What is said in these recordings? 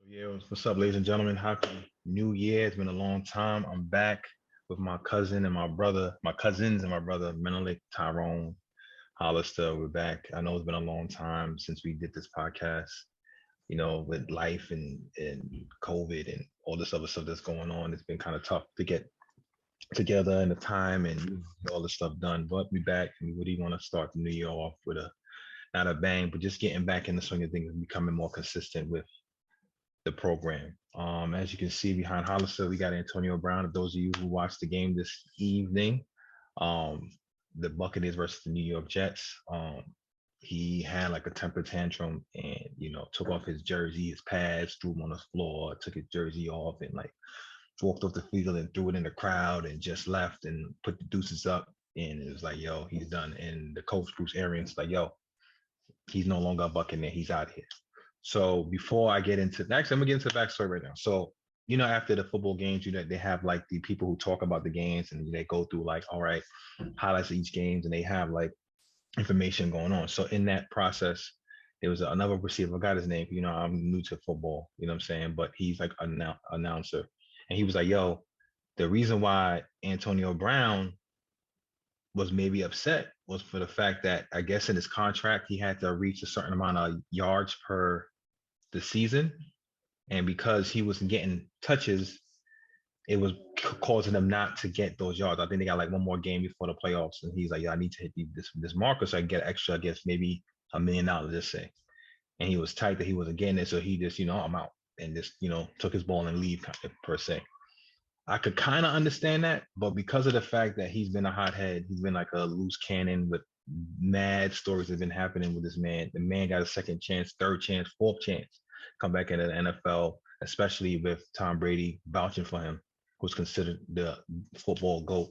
Yeah, what's up, ladies and gentlemen? Happy New Year. It's been a long time. I'm back with my cousin and my brother, my cousins and my brother, Menelik Tyrone Hollister. We're back. I know it's been a long time since we did this podcast, with life and COVID and all this other stuff that's going on. It's been kind of tough to get together and the time and all this stuff done. But we back and we really want to start the new year off with a not a bang, but just getting back in the swing of things and becoming more consistent with the program. As you can see behind Hollister, we got Antonio Brown. If those of you who watched the game this evening, um, the Buccaneers versus the New York Jets, he had like a temper tantrum and took off his jersey, his pads, threw them on the floor, took his jersey off, and like walked off the field and threw it in the crowd and just left and put the deuces up. And it was like, yo, he's done. And the coach Bruce Arians like, yo, he's no longer a Buccaneer. He's out here. So before I get into actually, I'm gonna get into the backstory right now. So after the football games, they have like the people who talk about the games and they go through like, all right, highlights of each games, and they have like information going on. So in that process, there was another receiver. I got his name. I'm new to football. You know what I'm saying? But he's like an announcer, and he was like, "Yo, the reason why Antonio Brown was maybe upset was for the fact that I guess in his contract he had to reach a certain amount of yards per the season, and because he wasn't getting touches, it was causing them not to get those yards. I think they got like one more game before the playoffs, and he's like, "Yeah, I need to hit this marker so I can get extra. I guess maybe $1 million, let's say." And he was tight that he wasn't getting it, so he just, I'm out, and just took his ball and leave per se. I could kind of understand that, but because of the fact that he's been a hothead, he's been like a loose cannon with mad stories that have been happening with this man. The man got a second chance, third chance, fourth chance, come back into the NFL, especially with Tom Brady vouching for him, who's considered the football GOAT.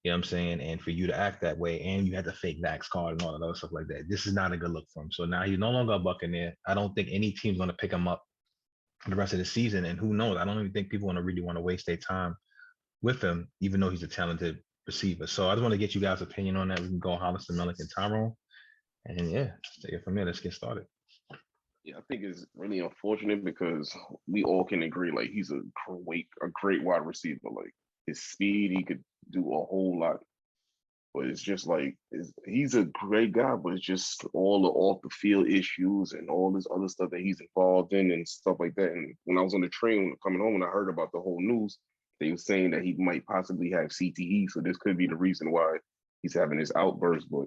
You know what I'm saying? And for you to act that way, and you had the fake Vax card and all that other stuff like that, this is not a good look for him. So now he's no longer a Buccaneer. I don't think any team's going to pick him up the rest of the season. And who knows? I don't even think people really want to waste their time with him, even though he's a talented receiver. So I just want to get you guys' opinion on that. We can go Hollister, Melick, and Tyrone. And yeah, take it from there. Let's get started. Yeah, I think it's really unfortunate because we all can agree like he's a great wide receiver. Like his speed, he could do a whole lot. But it's just like he's a great guy, but it's just all the off the field issues and all this other stuff that he's involved in and stuff like that. And when I was on the train coming home and I heard about the whole news, they were saying that he might possibly have CTE. So this could be the reason why he's having this outburst. But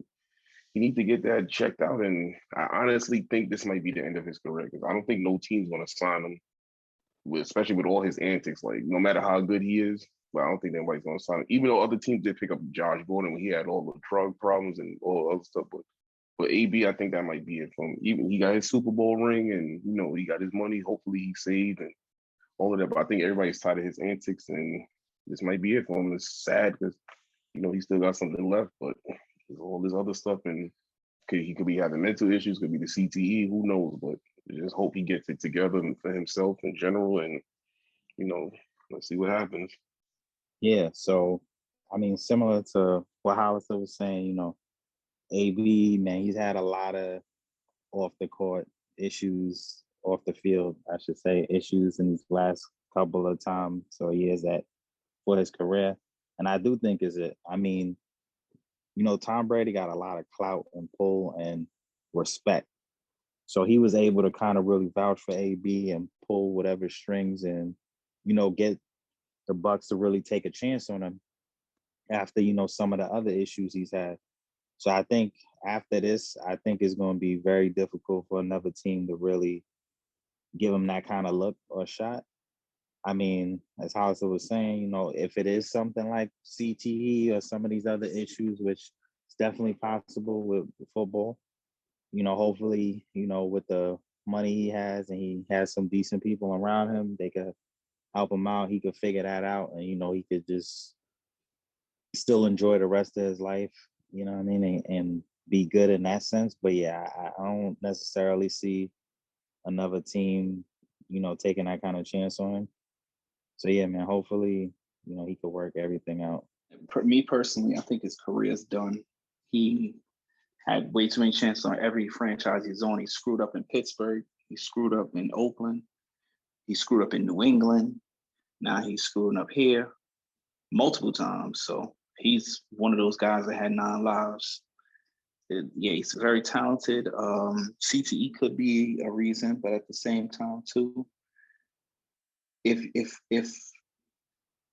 he needs to get that checked out. And I honestly think this might be the end of his career because I don't think no team's going to sign him, especially with all his antics. Like, no matter how good he is, but I don't think anybody's going to sign him. Even though other teams did pick up Josh Gordon when he had all the drug problems and all the other stuff. But AB, I think that might be it from even he got his Super Bowl ring and, he got his money. Hopefully he saved and all of that. But I think everybody's tired of his antics and this might be it for him. It's sad because, he still got something left, but there's all this other stuff and he could be having mental issues, could be the CTE, who knows? But just hope he gets it together for himself in general, and you know, let's see what happens. Yeah, so I mean, similar to what Hollister was saying, AB, man, he's had a lot of off the court issues, off the field, I should say, issues in these last couple of times. So he is that for his career. And I do think is it, I mean, Tom Brady got a lot of clout and pull and respect. So he was able to kind of really vouch for AB and pull whatever strings and, get the Bucs to really take a chance on him after, some of the other issues he's had. So I think after this, I think it's going to be very difficult for another team to really give him that kind of look or shot. I mean, as Hollister was saying, if it is something like CTE or some of these other issues, which is definitely possible with football, hopefully, with the money he has and he has some decent people around him, they could help him out. He could figure that out and, he could just still enjoy the rest of his life, you know what I mean, and be good in that sense. But yeah, I don't necessarily see another team, taking that kind of chance on him. So yeah, man, hopefully, he could work everything out. Me personally, I think his career is done. He had way too many chances on every franchise he's on. He screwed up in Pittsburgh. He screwed up in Oakland. He screwed up in New England. Now he's screwing up here multiple times. So he's one of those guys that had 9 lives. Yeah, he's very talented. CTE could be a reason, but at the same time too, if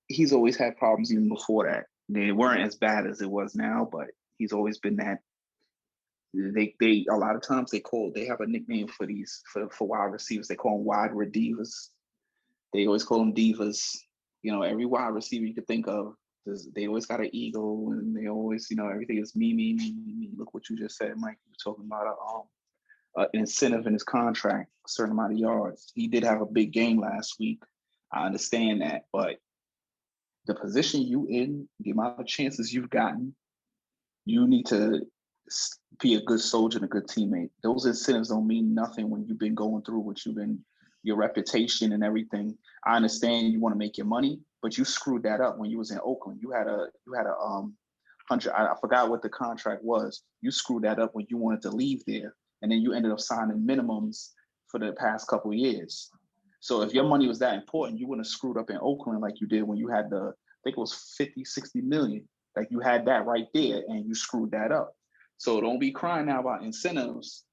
he's always had problems even before that. They weren't as bad as it was now, but he's always been that. They a lot of times they have a nickname for these for wide receivers. They call them wide divas. They always call them divas. Every wide receiver you could think of, they always got an ego, and they always, everything is me, me, me, me, me. Look what you just said, Mike. You were talking about an incentive in his contract, a certain amount of yards. He did have a big game last week. I understand that, but the position you in, the amount of chances you've gotten, you need to be a good soldier and a good teammate. Those incentives don't mean nothing when you've been going through what you've been, your reputation and everything. I understand you want to make your money, but you screwed that up when you was in Oakland. You had a hundred. I forgot what the contract was. You screwed that up when you wanted to leave there, and then you ended up signing minimums for the past couple of years. So if your money was that important, you wouldn't have screwed up in Oakland like you did when you had I think it was 50, 60 million. Like you had that right there and you screwed that up. So don't be crying now about incentives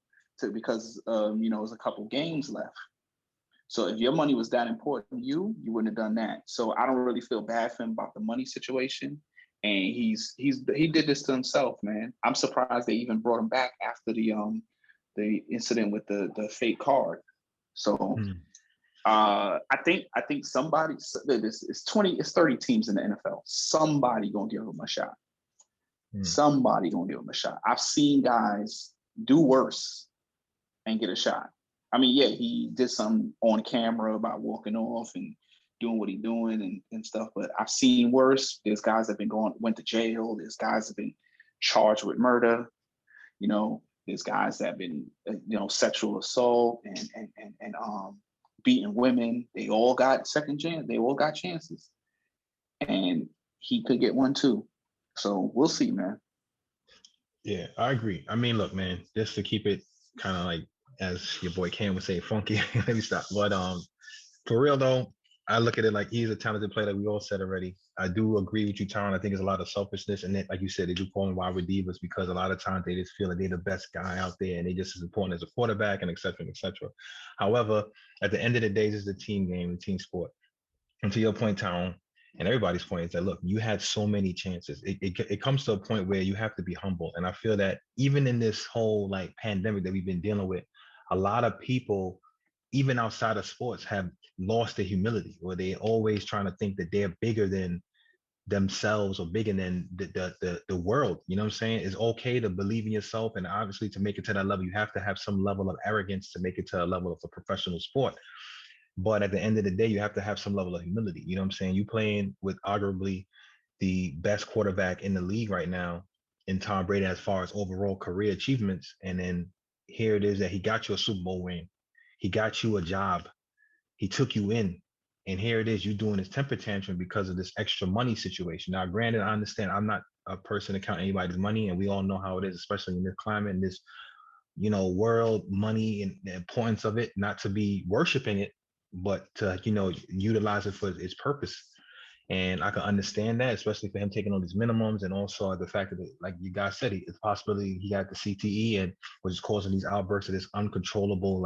because there's a couple games left. So if your money was that important to you, you wouldn't have done that. So I don't really feel bad for him about the money situation. And he did this to himself, man. I'm surprised they even brought him back after the incident with the fake card. So I think somebody, it's 30 teams in the NFL. Somebody gonna give him a shot. Somebody gonna give him a shot. I've seen guys do worse and get a shot. I mean, yeah, he did some on camera about walking off and doing what he's doing and stuff, but I've seen worse. There's guys that went to jail. There's guys that have been charged with murder. There's guys that have been, sexual assault and beating women. They all got second chance. They all got chances, and he could get one too. So we'll see, man. Yeah, I agree. I mean, look, man, just to keep it kind of like, as your boy Cam would say, funky. Let me stop. But for real though, I look at it like he's a talented player, like we all said already. I do agree with you, Tyron. I think there's a lot of selfishness, and like you said, they do call them wide divas because a lot of times they just feel like they're the best guy out there, and they just as important as a quarterback, and et cetera, and et cetera. However, at the end of the day, this is a team game, a team sport. And to your point, Tyron, and everybody's point is that, look, you had so many chances. It comes to a point where you have to be humble. And I feel that even in this whole like pandemic that we've been dealing with, a lot of people, even outside of sports, have lost their humility, or they always trying to think that they're bigger than themselves or bigger than the world. You know what I'm saying? It's okay to believe in yourself, and obviously to make it to that level, you have to have some level of arrogance to make it to a level of a professional sport. But at the end of the day, you have to have some level of humility. You know what I'm saying? You playing with arguably the best quarterback in the league right now in Tom Brady as far as overall career achievements. And then here it is that he got you a Super Bowl win. He got you a job. He took you in. And here it is, you doing this temper tantrum because of this extra money situation. Now, granted, I understand I'm not a person to count anybody's money, and we all know how it is, especially in this climate, in this, world, money and the importance of it, not to be worshiping it, but to, utilize it for its purpose. And I can understand that, especially for him taking on these minimums, and also the fact that, like you guys said, it's possibly he got the CTE and was just causing these outbursts of this uncontrollable,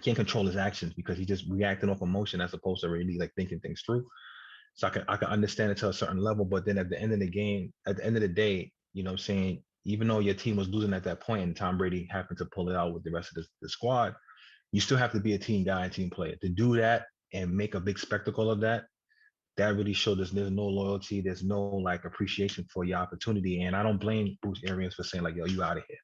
can't control his actions because he's just reacting off emotion as opposed to really like thinking things through. So I can understand it to a certain level, but then at the end of the game, at the end of the day, what I'm saying, even though your team was losing at that point and Tom Brady happened to pull it out with the rest of the squad, you still have to be a team guy and team player. To do that and make a big spectacle of that, that really showed there's no loyalty, there's no like appreciation for your opportunity. And I don't blame Bruce Arians for saying like, yo, you out of here.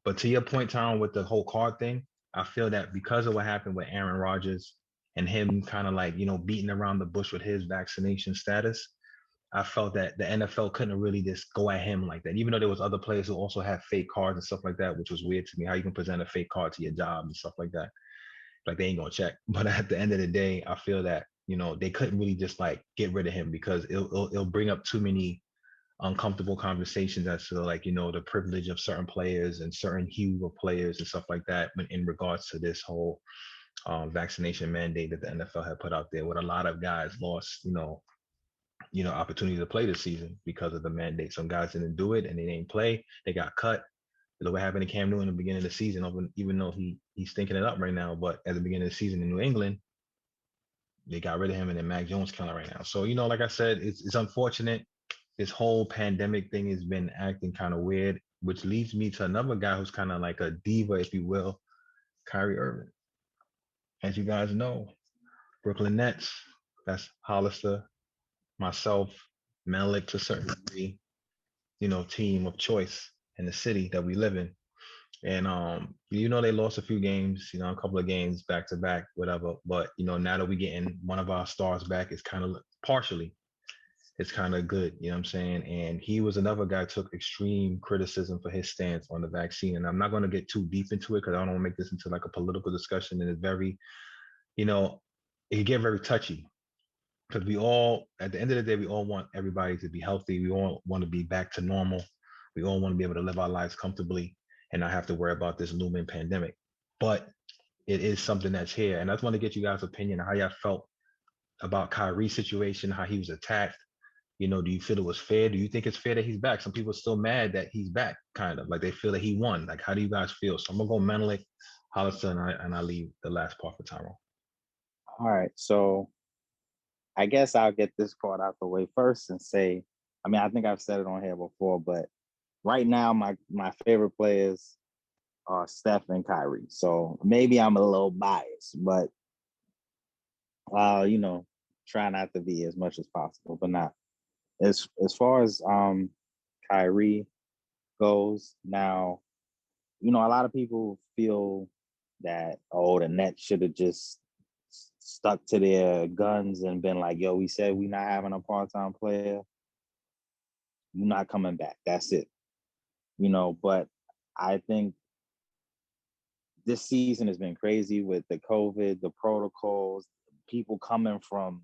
But to your point, Tom, with the whole card thing, I feel that because of what happened with Aaron Rodgers and him kind of like, beating around the bush with his vaccination status, I felt that the NFL couldn't really just go at him like that, even though there was other players who also had fake cards and stuff like that, which was weird to me, how you can present a fake card to your job and stuff like that. Like they ain't gonna check. But at the end of the day, I feel that, they couldn't really just like get rid of him because it'll bring up too many uncomfortable conversations as to like, the privilege of certain players and certain hue of players and stuff like that in regards to this whole vaccination mandate that the NFL had put out there, with a lot of guys lost, opportunity to play this season because of the mandate. Some guys didn't do it and they didn't play. They got cut. Look what happened to Cam Newton in the beginning of the season, even though he's stinking it up right now. But at the beginning of the season in New England, they got rid of him, and then Mac Jones killing right now. So, like I said, it's unfortunate. This whole pandemic thing has been acting kind of weird, which leads me to another guy who's kind of like a diva, if you will, Kyrie Irving. As you guys know, Brooklyn Nets, that's Hollister, myself, Malik to a certain degree, team of choice in the city that we live in. And they lost a few games, a couple of games back to back, whatever. But now that we're getting one of our stars back, it's kind of partially, it's kind of good, you know what I'm saying? And he was another guy took extreme criticism for his stance on the vaccine. And I'm not going to get too deep into it because I don't want to make this into like a political discussion. And it's very, it can get very touchy, because we all, at the end of the day, we all want everybody to be healthy. We all want to be back to normal. We all want to be able to live our lives comfortably and not have to worry about this looming pandemic. But it is something that's here. And I just want to get you guys' opinion on how y'all felt about Kyrie's situation, how he was attacked. Do you feel it was fair? Do you think it's fair that he's back? Some people are still mad that he's back, kind of like they feel that he won. Like, how do you guys feel? So I'm gonna go Menelik, Hollister, and I leave the last part for Tyrone. All right, so I guess I'll get this part out the way first and say, I think I've said it on here before, but right now my favorite players are Steph and Kyrie. So maybe I'm a little biased, but I'll try not to be as much as possible. But not as far as Kyrie goes now, a lot of people feel that, the Nets should have just stuck to their guns and been like, yo, we said we not having a part-time player, you're not coming back, that's it. But I think this season has been crazy with the COVID, the protocols, people coming from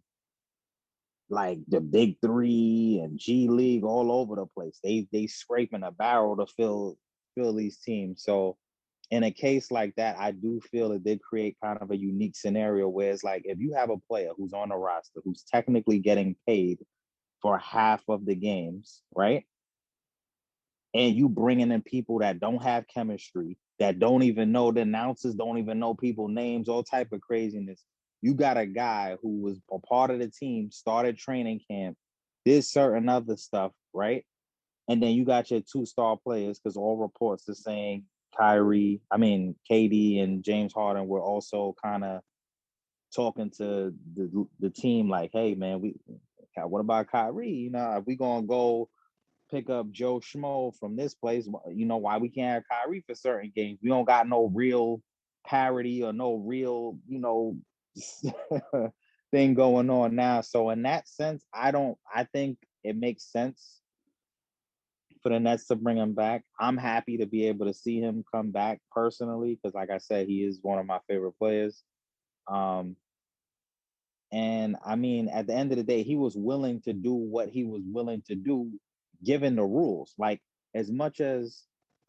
like the Big Three and G League all over the place. They scraping a barrel to fill these teams. So in a case like that, I do feel that they create kind of a unique scenario where it's like, if you have a player who's on the roster who's technically getting paid for half of the games, right? And you bringing in people that don't have chemistry, that don't even know the announcers, don't even know people's names, all type of craziness. You got a guy who was a part of the team, started training camp, did certain other stuff, right? And then you got your two-star players, because all reports are saying KD and James Harden were also kind of talking to the team like, hey, man, what about Kyrie? If we going to go pick up Joe Schmo from this place, why we can't have Kyrie for certain games? We don't got no real parity or no real, thing going on now. So in that sense, I think it makes sense for the Nets to bring him back. I'm happy to be able to see him come back personally, because like I said, he is one of my favorite players. And at the end of the day, he was willing to do what he was willing to do given the rules. Like, as much as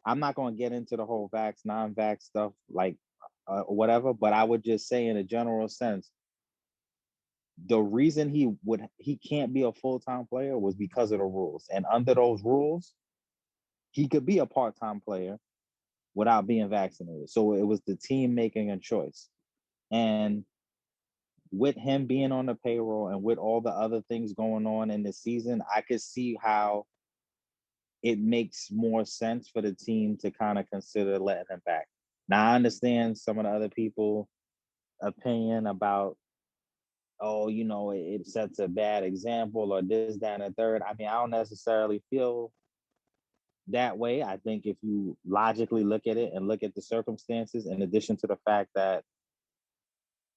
I'm not going to get into the whole vax, non-vax stuff, like whatever, but I would just say in a general sense, the reason he can't be a full-time player was because of the rules. And under those rules, he could be a part-time player without being vaccinated. So it was the team making a choice. And with him being on the payroll and with all the other things going on in the season, I could see how it makes more sense for the team to kind of consider letting him back. Now, I understand some of the other people' opinion about, it sets a bad example or this, that, and the third. I don't necessarily feel that way. I think if you logically look at it and look at the circumstances, in addition to the fact that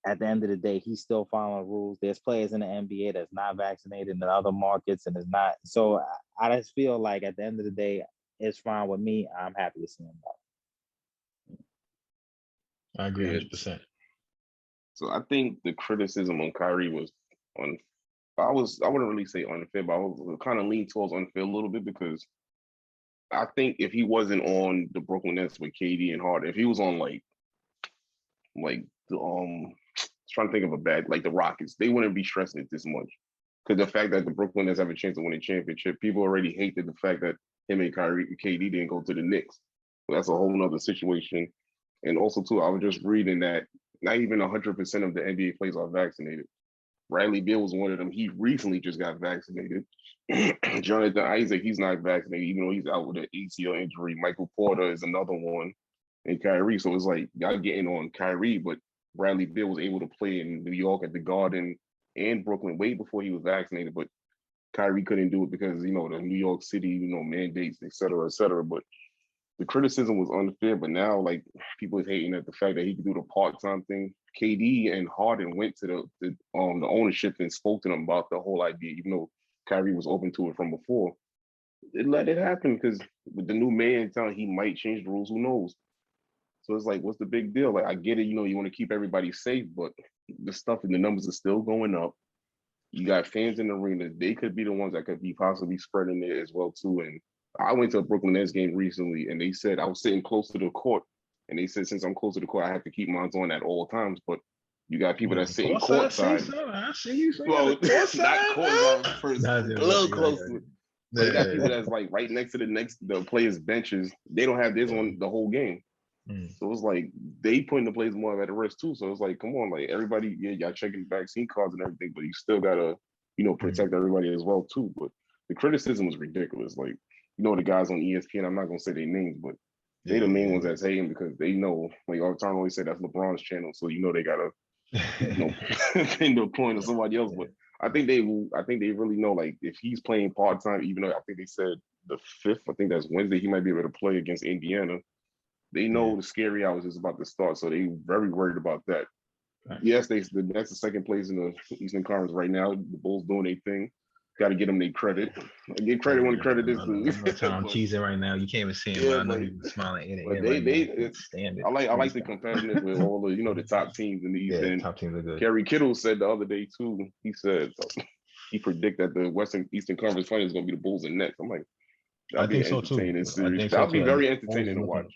at the end of the day, he's still following rules. There's players in the NBA that's not vaccinated in other markets and is not. So I just feel like at the end of the day, it's fine with me. I'm happy to see him back. I agree 100%. So I think the criticism on Kyrie was I wouldn't really say unfair, but I was kind of lean towards unfair a little bit, because I think if he wasn't on the Brooklyn Nets with KD and Harden, if he was on like trying to think of a bad like the Rockets. They wouldn't be stressing it this much because the fact that the Brooklyn Nets have a chance to win a championship, people already hated the fact that him and KD didn't go to the Knicks. So that's a whole nother situation. And also too, I was just reading that not even 100% of the NBA players are vaccinated. Bradley Beal was one of them. He recently just got vaccinated. Jonathan Isaac, he's not vaccinated, even though he's out with an ACL injury. Michael Porter is another one, and Kyrie. So it's like y'all getting on Kyrie, but Bradley Beal was able to play in New York at the Garden and Brooklyn way before he was vaccinated. But Kyrie couldn't do it because the New York City, mandates, et cetera, et cetera. But the criticism was unfair, but now like people is hating at the fact that he could do the part-time thing. KD and Harden went to the ownership and spoke to them about the whole idea, even though Kyrie was open to it from before. It let it happen because with the new mayor in town, he might change the rules. Who knows? So it's like, what's the big deal? Like, I get it, you want to keep everybody safe, but the stuff and the numbers are still going up. You got fans in the arena. They could be the ones that could be possibly spreading it as well too. And I went to a Brooklyn Nets game recently, and they said I was sitting close to the court, and they said since I'm close to the court, I have to keep mine on at all times. But you got people that sit courtside. I see you. Well, not courtside first, a little close to it. So you got people that's like right next to the players' benches. They don't have theirs on the whole game. So it's like they putting the players more at risk too. So it's like, come on, like everybody, yeah, y'all checking vaccine cards and everything, but you still gotta, protect everybody as well too. But the criticism was ridiculous. Like, the guys on ESPN, I'm not gonna say their names, but they the main ones that's hating because they know, like all the time always say that's LeBron's channel, so they gotta pin the point of somebody else. But I think they really know, like if he's playing part-time, even though I think they said the 5th, I think that's Wednesday, he might be able to play against Indiana. They know the scary hours is about to start, so they very worried about that. Right. Yes, that's the second place in the Eastern Conference right now. The Bulls doing their thing. Got to get them their credit. Get credit when the credit is due. I'm cheesing right now. You can't even see him. Yeah, I know he's smiling in it. I like the competitiveness with all the the top teams in the East. Yeah, top teams are good. Kerry Kittle said the other day too. He said he predicted that the Eastern Conference Finals is going to be the Bulls and Nets. I'm like, I think so too. That'll be very entertaining to watch.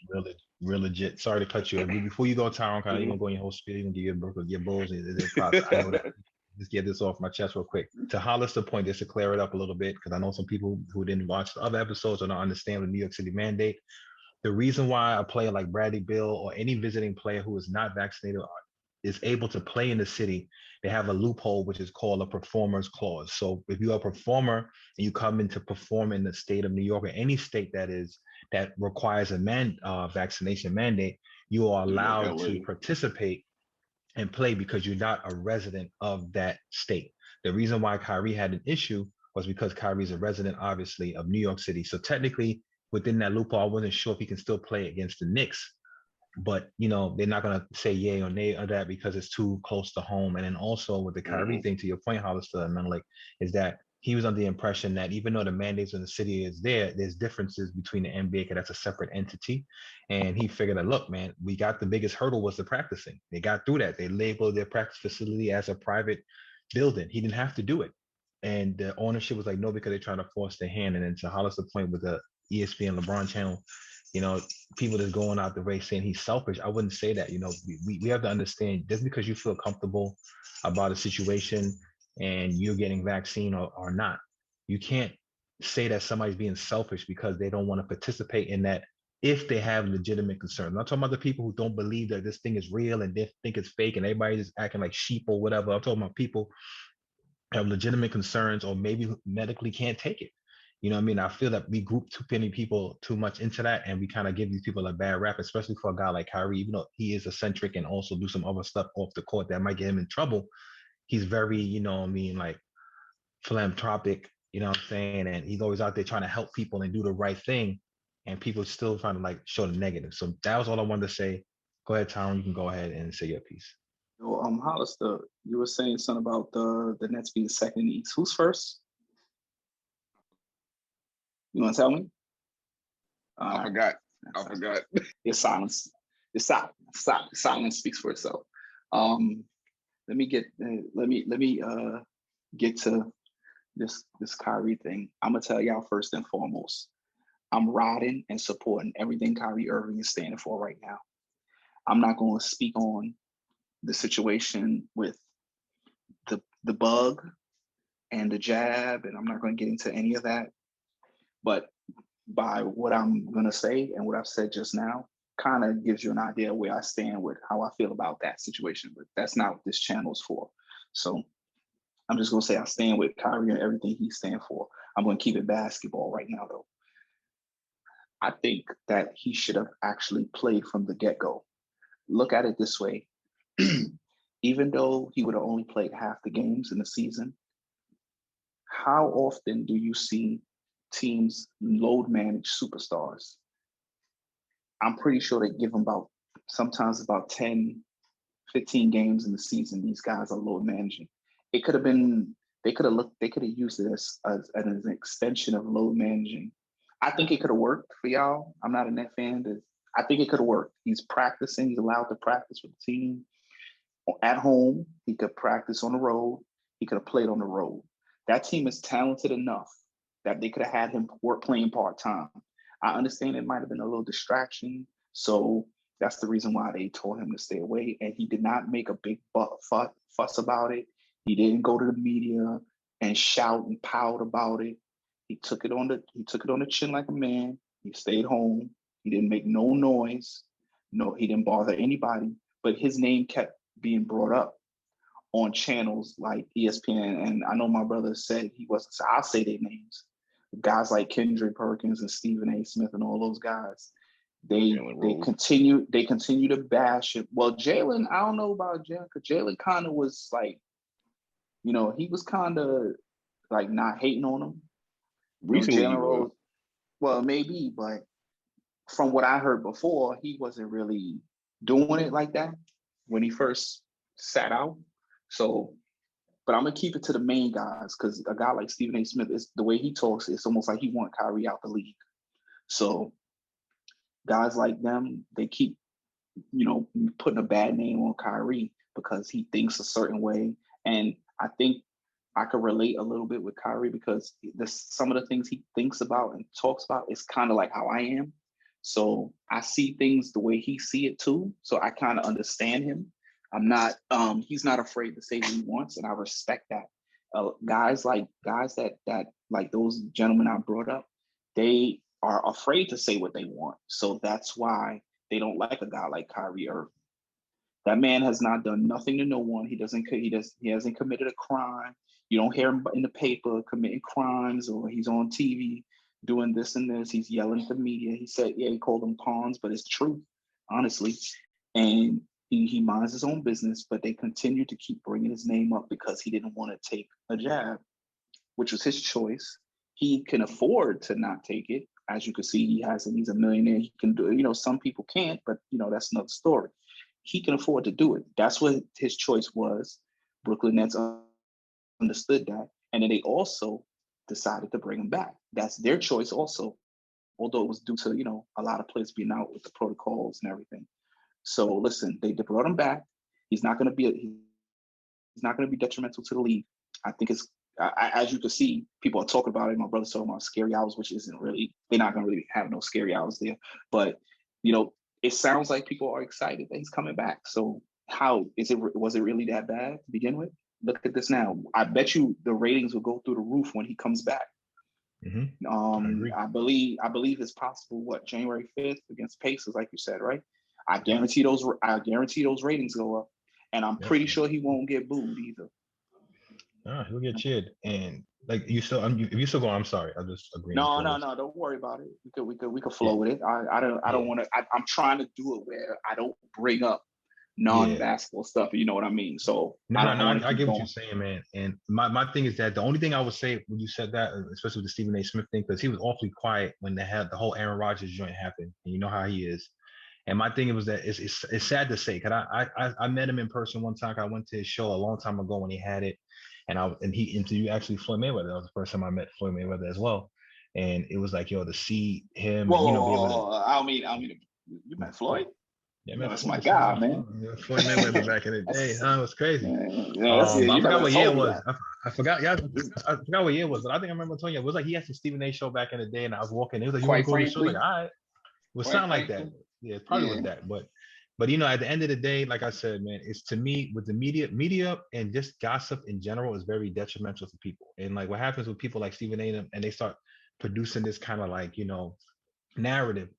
Real legit. Sorry to cut you. Before you go, Tyron, kind of, you gonna go in your whole spiel. You gonna give your Bulls. I know that. Just get this off my chest real quick. To Hollister's point, just to clear it up a little bit, because I know some people who didn't watch the other episodes or don't understand the New York City mandate. The reason why a player like Bradley Beal or any visiting player who is not vaccinated is able to play in the city, they have a loophole which is called a performer's clause. So if you're a performer and you come in to perform in the state of New York or any state that requires a vaccination mandate, you are allowed to participate and play because you're not a resident of that state. The reason why Kyrie had an issue was because Kyrie's a resident, obviously, of New York City. So technically, within that loophole, I wasn't sure if he can still play against the Knicks. But, they're not going to say yay or nay or that because it's too close to home. And then also with the Kyrie thing, to your point, Hollister and Menelik, is that he was under the impression that even though the mandates in the city is there's differences between the NBA because that's a separate entity. And he figured that, look, man, we got the biggest hurdle was the practicing. They got through that. They labeled their practice facility as a private building. He didn't have to do it. And the ownership was like, no, because they're trying to force their hand. And then to Hollister's point with the ESPN LeBron channel, people that's going out the way saying he's selfish. I wouldn't say that. We have to understand, just because you feel comfortable about a situation and you're getting vaccine or not, you can't say that somebody's being selfish because they don't want to participate in that if they have legitimate concerns. I'm not talking about the people who don't believe that this thing is real and they think it's fake and everybody's just acting like sheep or whatever. I'm talking about people who have legitimate concerns or maybe medically can't take it. You know what I mean? I feel that we group too many people too much into that, and we kind of give these people a bad rap, especially for a guy like Kyrie, even though he is eccentric and also do some other stuff off the court that might get him in trouble. He's very, like philanthropic, you know what I'm saying? And he's always out there trying to help people and do the right thing. And people still trying to like show the negative. So that was all I wanted to say. Go ahead, Tyron. You can go ahead and say your piece. Hollister, you were saying something about the Nets being second in the East. Who's first? You want to tell me? I forgot. Your silence. Silence speaks for itself. Let me get to this Kyrie thing. I'm gonna tell y'all first and foremost, I'm riding and supporting everything Kyrie Irving is standing for right now. I'm not going to speak on the situation with the bug and the jab, and I'm not going to get into any of that. But by what I'm going to say and what I've said just now, kind of gives you an idea where I stand with how I feel about that situation. But that's not what this channel is for. So I'm just going to say I stand with Kyrie and everything he stands for. I'm going to keep it basketball right now, though. I think that he should have actually played from the get-go. Look at it this way. Even though he would have only played half the games in the season, how often do you see teams load manage superstars? I'm pretty sure they give them sometimes about 10, 15 games in the season. These guys are load managing. It could have been, they could have used it as an extension of load managing. I think it could have worked for y'all. I'm not a net fan. I think it could have worked. He's practicing. He's allowed to practice with the team. At home, he could practice on the road. He could have played on the road. That team is talented enough that they could have had him playing part-time. I understand it might have been a little distraction. So that's the reason why they told him to stay away. And he did not make a big fuss about it. He didn't go to the media and shout and pout about it. He took it on the chin like a man. He stayed home. He didn't make no noise. No, he didn't bother anybody. But his name kept being brought up on channels like ESPN. And I know my brother said he wasn't, so I'll say their names. Guys like Kendrick Perkins and Stephen A. Smith and all those guys. They continue to bash it. Well, Jalen, I don't know about Jalen, because Jalen kind of was like, he was kind of like not hating on him. Recently, well, maybe, but from what I heard before, he wasn't really doing it like that when he first sat out. So, but I'm gonna keep it to the main guys, because a guy like Stephen A. Smith, is the way he talks, it's almost like he want Kyrie out the league. So guys like them, they keep, putting a bad name on Kyrie because he thinks a certain way. And I think I could relate a little bit with Kyrie because some of the things he thinks about and talks about is kind of like how I am. So I see things the way he see it too. So I kind of understand him. He's not afraid to say what he wants, and I respect that. Guys that like those gentlemen I brought up, they are afraid to say what they want. So that's why they don't like a guy like Kyrie Irving. That man has not done nothing to no one. He hasn't committed a crime. You don't hear him in the paper committing crimes, or he's on TV doing this and this. He's yelling at the media. He said, he called them pawns, but it's true, honestly. And he minds his own business, but they continue to keep bringing his name up because he didn't want to take a jab, which was his choice. He can afford to not take it. As you can see, he's a millionaire. He can do it. Some people can't, but that's another story. He can afford to do it. That's what his choice was. Brooklyn Nets understood that. And then they also decided to bring him back. That's their choice also, although it was due to, a lot of players being out with the protocols and everything. So listen, they brought him back. He's not going to be detrimental to the league. I think it's, as you can see, people are talking about it. My brother's talking about scary hours, which isn't really, they're not going to really have no scary hours there. But, it sounds like people are excited that he's coming back. So was it really that bad to begin with? Look at this now. I bet you the ratings will go through the roof when he comes back. Mm-hmm. I believe it's possible, January 5th against Pacers, like you said, right? I guarantee those ratings go up. And I'm pretty sure he won't get booed either. He'll get cheered. And like if you still go, I'm sorry. I'll just agree. No, don't worry about it. We could flow with it. I don't want to. I'm trying to do it where I don't bring up non-basketball stuff. You know what I mean? So I get what you're saying, man. And my thing is that the only thing I would say when you said that, especially with the Stephen A. Smith thing, because he was awfully quiet when they had the whole Aaron Rodgers joint happen, and you know how he is. And my thing was that it's sad to say, because I met him in person one time. I went to his show a long time ago when he had it, and he interviewed actually Floyd Mayweather. That was the first time I met Floyd Mayweather as well. And it was like, to see him, be able to. I mean, you met Floyd? Yeah, man, that's my guy, man. Floyd Mayweather back in the day, it was crazy. I forgot what year it was. I forgot. Yeah, I forgot what year it was, but I think I remember telling you it was like he had the Stephen A. show back in the day, and I was walking. It was like, you want to go to the show? Like, all right. It would sound like that. Yeah, it probably was that. But But at the end of the day, like I said, man, it's to me with the media and just gossip in general is very detrimental to people. And like what happens with people like Stephen A. and they start producing this kind of like, narrative,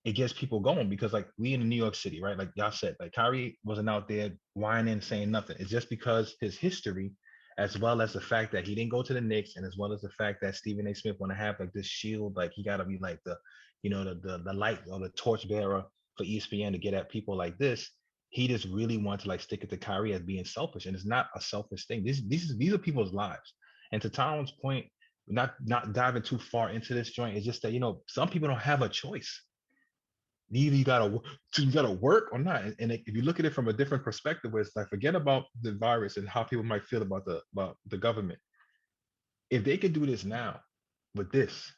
it gets people going because like we in New York City, right? Like y'all said, like Kyrie wasn't out there whining, saying nothing. It's just because his history, as well as the fact that he didn't go to the Knicks, and as well as the fact that Stephen A. Smith want to have like this shield, like he got to be like the, the light or the torch bearer for ESPN to get at people like this. He just really wants to like stick it to Kyrie as being selfish, and it's not a selfish thing. These are people's lives. And to Tom's point, not diving too far into this joint, it's just that some people don't have a choice. Either you gotta work or not. And if you look at it from a different perspective, where it's like forget about the virus and how people might feel about the government. If they could do this now with this,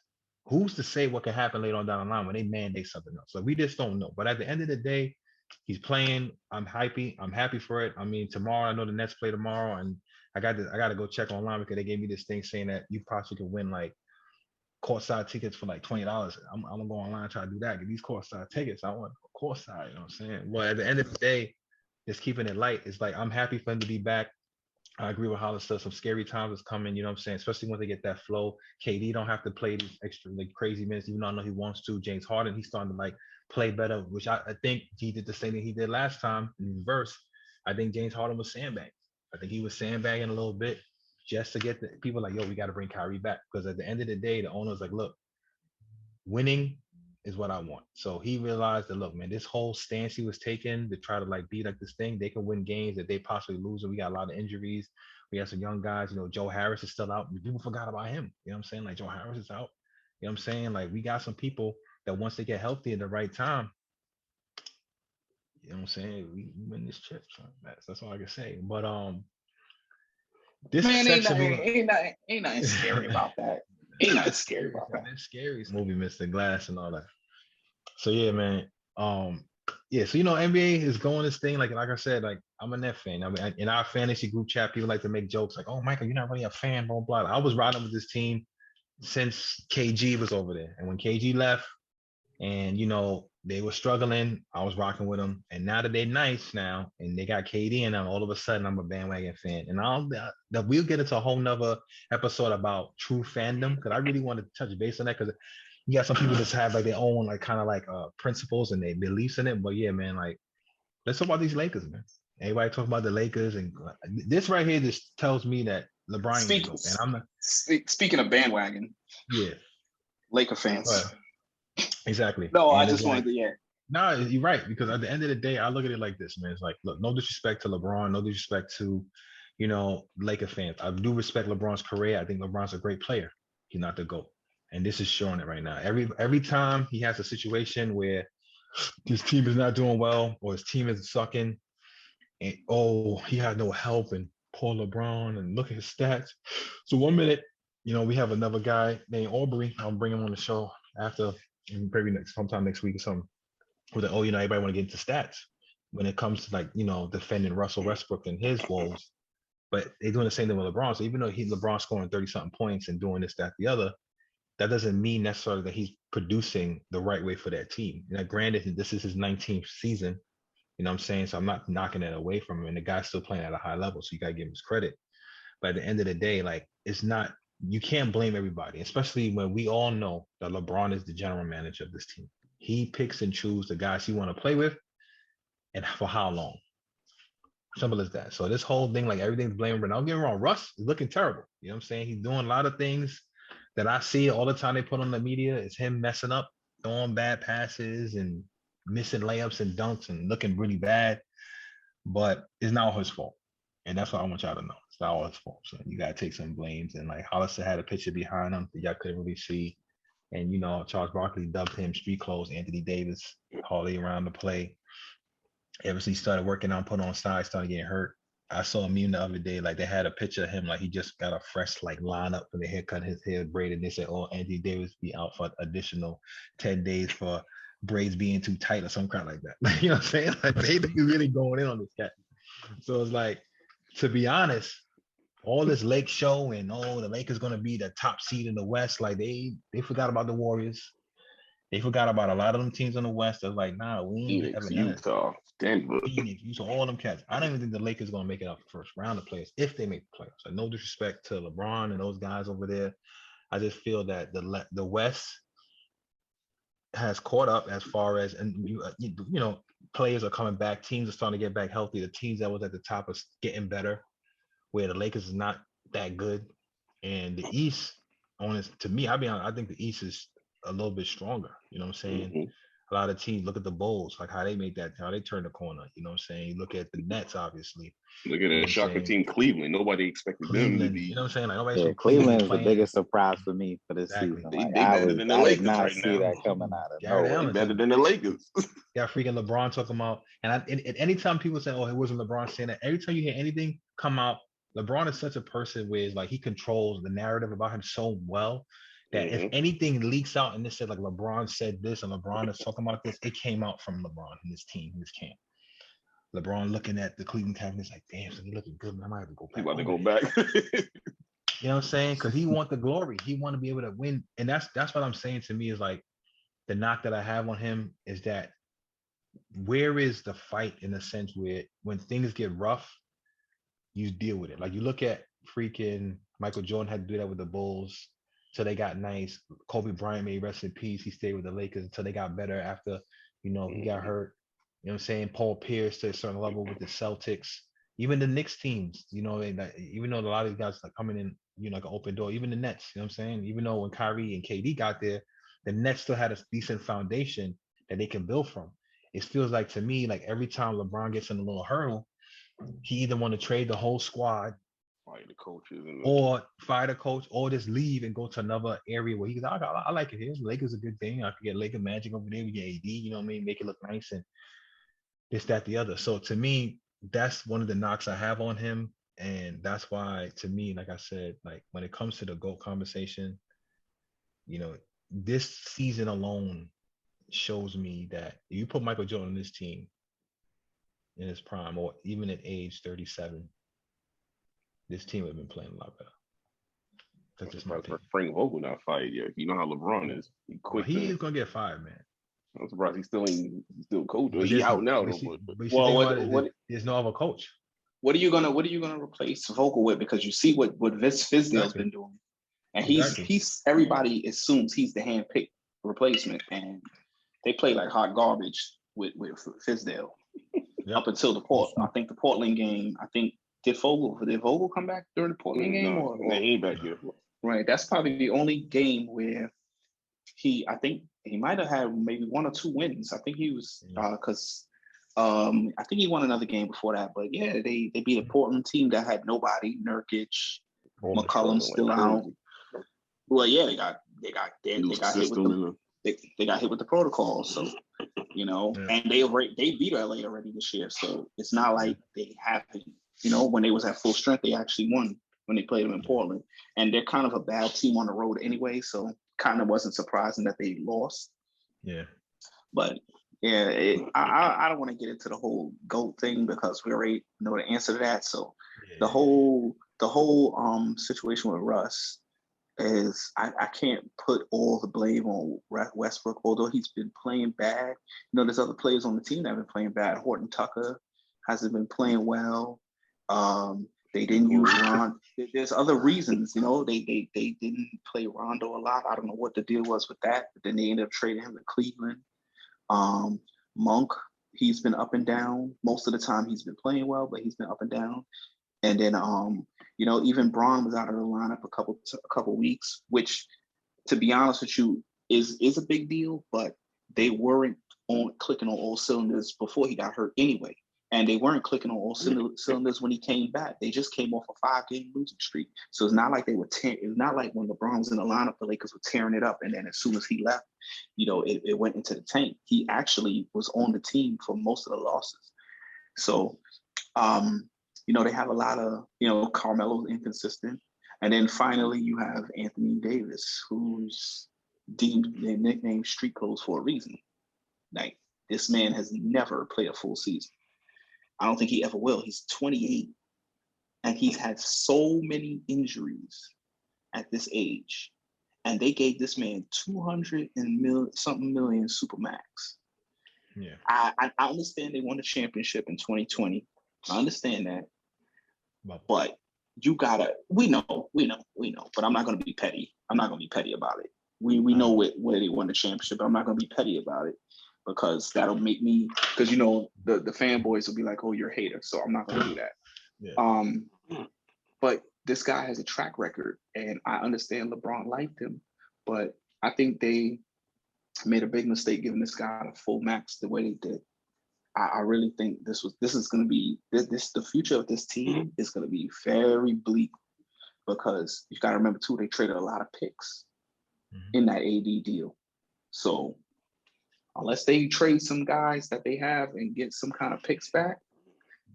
who's to say what can happen later on down the line when they mandate something else? So we just don't know. But at the end of the day, he's playing. I'm happy. I'm happy for it. I mean, tomorrow I know the Nets play tomorrow, and I got to go check online because they gave me this thing saying that you possibly could win like courtside tickets for like $20. I'm gonna go online and try to do that. Get these courtside tickets. I want courtside. You know what I'm saying? But at the end of the day, just keeping it light. It's like I'm happy for him to be back. I agree with Hollister. Some scary times is coming. You know what I'm saying? Especially when they get that flow. KD don't have to play these extra like crazy minutes, even though I know he wants to. James Harden, he's starting to like play better, which I think he did the same thing he did last time in reverse. I think James Harden was sandbagging. I think he was sandbagging a little bit just to get the people like, yo, we got to bring Kyrie back. Because at the end of the day, the owner's like, look, winning is what I want. So he realized that, look, man, this whole stance he was taking to try to like be like this thing, they can win games that they possibly lose. And we got a lot of injuries. We have some young guys, Joe Harris is still out. People forgot about him. You know what I'm saying? Like Joe Harris is out. You know what I'm saying? Like we got some people that once they get healthy at the right time, you know what I'm saying? We win this chip. So that's all I can say. But this Man, section ain't nothing scary about that. Ain't nothing scary about that. It's scary. Movie Mr. Glass and all that. So yeah, man. Yeah. So NBA is going this thing like I said, like I'm a Net fan. I mean, in our fantasy group chat, people like to make jokes like, "Oh, Michael, you're not really a fan." Blah blah. I was riding with this team since KG was over there, and when KG left, and they were struggling, I was rocking with them. And now that they're nice now, and they got KD, and all of a sudden I'm a bandwagon fan. And we'll get into a whole nother episode about true fandom because I really want to touch base on that because you got some people that have like their own like kind of like principles and their beliefs in it. But yeah, man, like let's talk about these Lakers, man. Everybody talk about the Lakers, and this right here just tells me that LeBron is dope. And I'm not speaking of bandwagon. Yeah. Laker fans. Exactly. No, and I just wanted to No, you're right, because at the end of the day, I look at it like this, man. It's like, look, no disrespect to LeBron, no disrespect to, Laker fans. I do respect LeBron's career. I think LeBron's a great player. He's not the GOAT. And this is showing it right now. Every time he has a situation where his team is not doing well or his team is sucking, and he had no help, and poor LeBron, and look at his stats. So 1 minute, we have another guy named Aubrey. I'll bring him on the show after, maybe sometime next week or something. With everybody want to get into stats when it comes to like, defending Russell Westbrook and his woes. But they're doing the same thing with LeBron. So even though LeBron scoring 30-something points and doing this, that, the other, that doesn't mean necessarily that he's producing the right way for that team. Now, granted, this is his 19th season. You know what I'm saying? So I'm not knocking that away from him. And the guy's still playing at a high level. So you got to give him his credit. But at the end of the day, like, it's not, you can't blame everybody, especially when we all know that LeBron is the general manager of this team. He picks and chooses the guys he want to play with and for how long. Simple as that. So this whole thing, like everything's blaming, but don't get me wrong, Russ is looking terrible. You know what I'm saying? He's doing a lot of things that I see all the time they put on the media. It's him messing up, throwing bad passes and missing layups and dunks and looking really bad. But it's not all his fault. And that's what I want y'all to know. It's not all his fault. So you got to take some blames. And like Hollister had a picture behind him that y'all couldn't really see. And, Charles Barkley dubbed him street clothes, Anthony Davis, all the way around the play. Ever since he started working on, put on size, started getting hurt. I saw a meme the other day, like they had a picture of him, like he just got a fresh like lineup for the haircut, his hair braided. They said, Anthony Davis be out for additional 10 days for braids being too tight or some kind like that. You know what I'm saying? Like they really going in on this cat. So it's like, to be honest, all this Lake show and the Lakers gonna be the top seed in the West. Like they forgot about the Warriors. They forgot about a lot of them teams in the West. They're like, nah, we ain't having Utah. Denver. Phoenix. You saw all them cats. I don't even think the Lakers are gonna make it out the first round of players if they make the playoffs. Like no disrespect to LeBron and those guys over there. I just feel that the West has caught up as far as you know players are coming back. Teams are starting to get back healthy. The teams that was at the top are getting better, where the Lakers is not that good, and the East, honest to me, I think the East is a little bit stronger. You know what I'm saying? Mhm. A lot of teams look at the Bulls, like how they make that, how they turn the corner. You know what I'm saying? You look at the Nets, obviously. Look at You know that what I'm shocker saying? team, Cleveland. Nobody expected them to Cleveland, you be know what I'm saying? Like nobody Yeah, saw Cleveland Cleveland is the playing. biggest surprise for me for this Exactly. season. they, Like they better than the I did Lakers not right see now. that coming out of Jared nowhere. Allen. They better than the Lakers. Got freaking LeBron talking about, and anytime people say, "Oh, it wasn't LeBron saying that," every time you hear anything come out, LeBron is such a person where it's like he controls the narrative about him so well that if Mhm. anything leaks out and it said like LeBron said this and LeBron is talking about this, it came out from LeBron and his team, his camp. LeBron looking at the Cleveland Cavaliers like, damn, so he looking good, man. I might have to go He back about to over go there. back. You know what I'm saying? Because he want the glory. He want to be able to win. And that's what I'm saying to me is like the knock that I have on him is that where is the fight in the sense where when things get rough, you deal with it. Like you look at freaking Michael Jordan had to do that with the Bulls till they got nice. Kobe Bryant made rest in peace. He stayed with the Lakers until they got better after, he got hurt. You know what I'm saying? Paul Pierce to a certain level with the Celtics. Even the Knicks teams, even though a lot of these guys are coming in, like an open door, even the Nets, you know what I'm saying? Even though when Kyrie and KD got there, the Nets still had a decent foundation that they can build from. It feels like to me, like every time LeBron gets in a little hurdle, he either want to trade the whole squad Fire the coaches or fire the coach or just leave and go to another area where he's like, I like it here. Lakers a good thing. I could get Laker Magic over there. We get AD, you know what I mean? Make it look nice and this, that, the other. So to me, that's one of the knocks I have on him. And that's why, to me, like I said, like when it comes to the GOAT conversation, this season alone shows me that if you put Michael Jordan on this team in his prime or even at age 37, this team would have been playing a lot better. That's just my surprised opinion. Frank Vogel not fired yet. You know how LeBron is. He quick. He is gonna get fired, man. I'm surprised he's still coach. But He out now but though. you Well, think about it, there's no other coach. What are you gonna replace Vogel with? Because you see what Fizdale's been doing, and he's everybody assumes he's the hand-picked replacement, and they play like hot garbage with Fizdale up until I think the Portland game. I think did Vogel come back during the Portland game? No, he ain't back yet. Right, that's probably the only game where I think he might have had maybe 1 or 2 wins. I think he was because I think he won another game before that. But yeah, they beat a Portland team that had nobody. Nurkic, McCollum still out. Well, yeah, they got hit with they got hit with the protocol. So and they beat LA already this year. So it's not like they haven't. When they was at full strength, they actually won when they played them in Portland. And they're kind of a bad team on the road anyway. So kind of wasn't surprising that they lost. Yeah. But yeah, I don't want to get into the whole GOAT thing because we already know the answer to that. So the whole situation with Russ is I can't put all the blame on Westbrook, although he's been playing bad. There's other players on the team that have been playing bad. Horton Tucker hasn't been playing well. They didn't use Ron. There's other reasons, they didn't play Rondo a lot. I don't know what the deal was with that, but then they ended up trading him to Cleveland. Monk, he's been up and down. Most of the time he's been playing well, but he's been up and down. And then even Braun was out of the lineup a couple weeks, which to be honest with you is a big deal, but they weren't clicking on all cylinders before he got hurt anyway. And they weren't clicking on all cylinders when he came back. They just came off a 5-game losing streak. So it's not like they were it's not like when LeBron was in the lineup, the Lakers were tearing it up. And then as soon as he left, it went into the tank. He actually was on the team for most of the losses. So, they have a lot of, Carmelo's inconsistent. And then finally you have Anthony Davis, who's deemed the nickname street clothes for a reason. Like, this man has never played a full season. I don't think he ever will. He's 28, and he's had so many injuries at this age. And they gave this man 200 and something million supermax. Yeah. I understand they won the championship in 2020. I understand that. But you gotta, we know, but I'm not gonna be petty. I'm not gonna be petty about it. We know where they won the championship, but I'm not gonna be petty about it because that'll make me, because the fanboys will be like, oh, you're a hater. So I'm not gonna do that. Yeah. But this guy has a track record, and I understand LeBron liked him, but I think they made a big mistake giving this guy a full max the way they did. I really think this is going to be the future of this team is going to be very bleak because you got to remember too, they traded a lot of picks in that AD deal. So unless they trade some guys that they have and get some kind of picks back,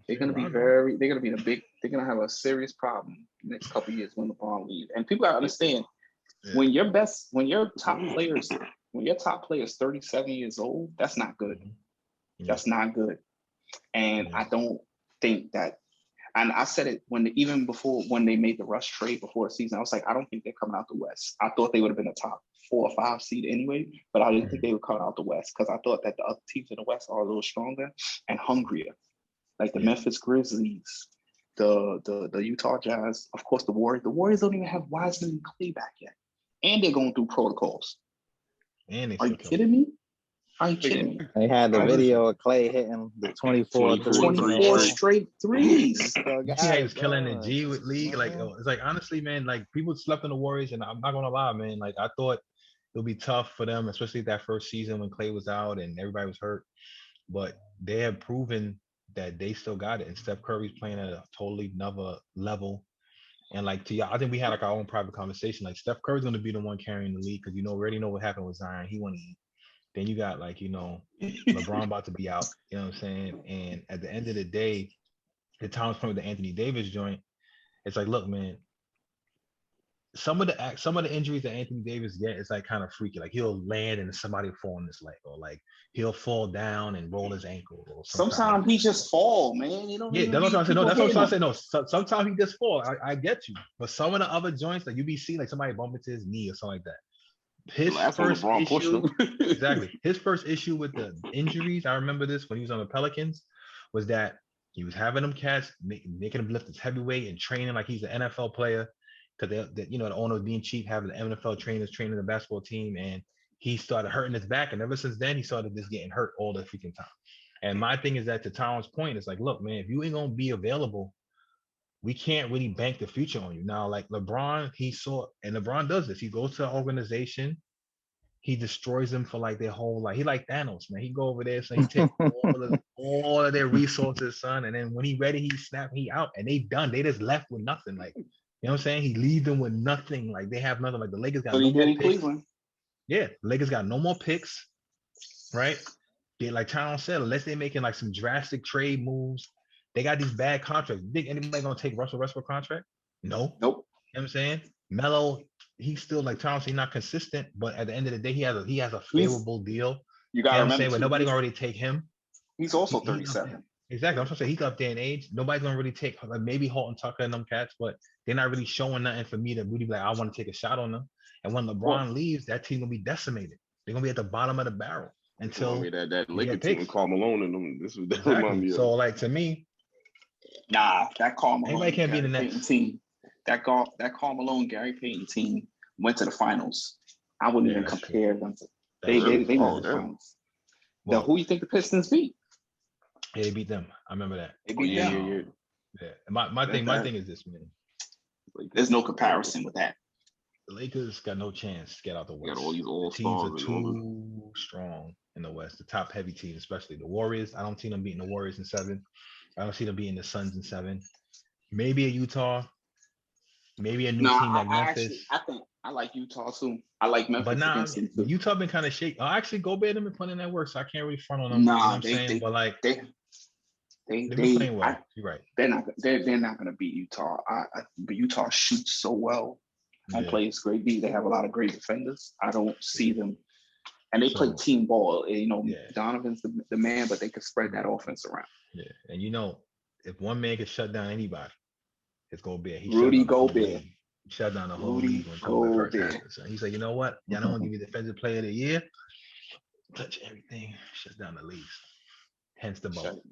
they're going to have a serious problem the next couple of years when LeBron leaves. And people got to understand when your top player is 37 years old, that's not good. That's not good. And I don't think that, and I said it even before when they made the Russ trade before the season, I was like, I don't think they're coming out the West. I thought they would have been a top 4 or 5 seed anyway, but I didn't think they would come out the West because I thought that the other teams in the West are a little stronger and hungrier, like the Memphis Grizzlies, the Utah Jazz, of course the Warriors. The Warriors don't even have Wiseman and Clay back yet, and they're going through protocols. And are you kidding me? Are you kidding me? They had the video of Clay hitting the 24 straight threes. You see how he was killing the G with league? Like, it's like, honestly, man, like people slept on the Warriors, and I'm not gonna lie, man. Like, I thought it would be tough for them, especially that first season when Clay was out and everybody was hurt. But they have proven that they still got it. And Steph Curry's playing at a totally another level. And like to y'all, I think we had like our own private conversation. Like Steph Curry's gonna be the one carrying the league because we already know what happened with Zion. He won. Then you got like, LeBron about to be out, you know what I'm saying? And at the end of the day, the Thomas point with the Anthony Davis joint, it's like, look, man, some of the injuries that Anthony Davis get is like kind of freaky. Like he'll land and somebody will fall on his leg, or like he'll fall down and roll his ankle. Or sometimes he just fall, man. You know, that's what I'm trying to say. No, that's what I'm trying to say. No, sometimes he just fall. I get you. But some of the other joints, like you be seeing like somebody bump into his knee or something like that. His first issue, exactly. His first issue with the injuries, I remember this when he was on the Pelicans, was that he was having them cats making him lift his heavyweight and training like he's an NFL player, because the owner was being cheap, having the NFL trainers training the basketball team, and he started hurting his back, and ever since then he started just getting hurt all the freaking time. And my thing is that to Tyron's point, it's like, look, man, if you ain't gonna be available, we can't really bank the future on you. Now, like LeBron, and LeBron does this. He goes to an organization, he destroys them for like their whole life. He like Thanos, man. He go over there, so he take all of their resources, son. And then when he ready, he out, and they done. They just left with nothing. Like, you know what I'm saying? He leave them with nothing. Like they have nothing. Like the Lakers got no more picks. Cleveland. Yeah, the Lakers got no more picks, right? They, like Tyron said, unless they making like some drastic trade moves, they got these bad contracts. You think anybody gonna take Russell Westbrook contract? No. Nope. You know what I'm saying? Melo, he's still like Tyron, he's not consistent, but at the end of the day, he has a favorable deal. You got to remember, saying, but nobody gonna really take him. He's also 37. Exactly. I'm trying to say he's up there in age. Nobody's gonna really take like maybe Horton Tucker and them cats, but they're not really showing nothing for me to really be like, I want to take a shot on them. And when LeBron leaves, that team gonna be decimated. They're gonna be at the bottom of the barrel until that Lakers team with Karl Malone and them. This was exactly. So like to me, that Karl Malone anybody can't be in the next team. That Karl Malone, Gary Payton team went to the finals. I wouldn't even compare them to. They went to the finals. Well, who you think the Pistons beat? Yeah, they beat them. I remember that. They beat them. Yeah. My thing is this, man. There's no comparison with that. The Lakers got no chance to get out the West. All these the teams are too strong in the West. The top heavy teams, especially the Warriors. I don't see them beating the Warriors in 7. I don't see them beating the Suns in 7. Maybe a Utah. Maybe a new team like Memphis. I like Utah too. I like Memphis. But Utah been kind of shaky. Actually, Gobert them been putting in that work, so I can't really front on them. You know what I'm saying? But like they've been playing well. You're right. They're not gonna beat Utah. But Utah shoots so well and plays great D. They have a lot of great defenders. I don't see them, and they play team ball. Donovan's the man, but they can spread that offense around. Yeah, and if one man can shut down anybody, it's Gobert. Rudy Gobert. Shut down the whole league when Kobe first happened. So he's like, you know what? Y'all don't want to give me Defensive Player of the Year. touch everything, shuts down the leagues. Hence the Shut bubble.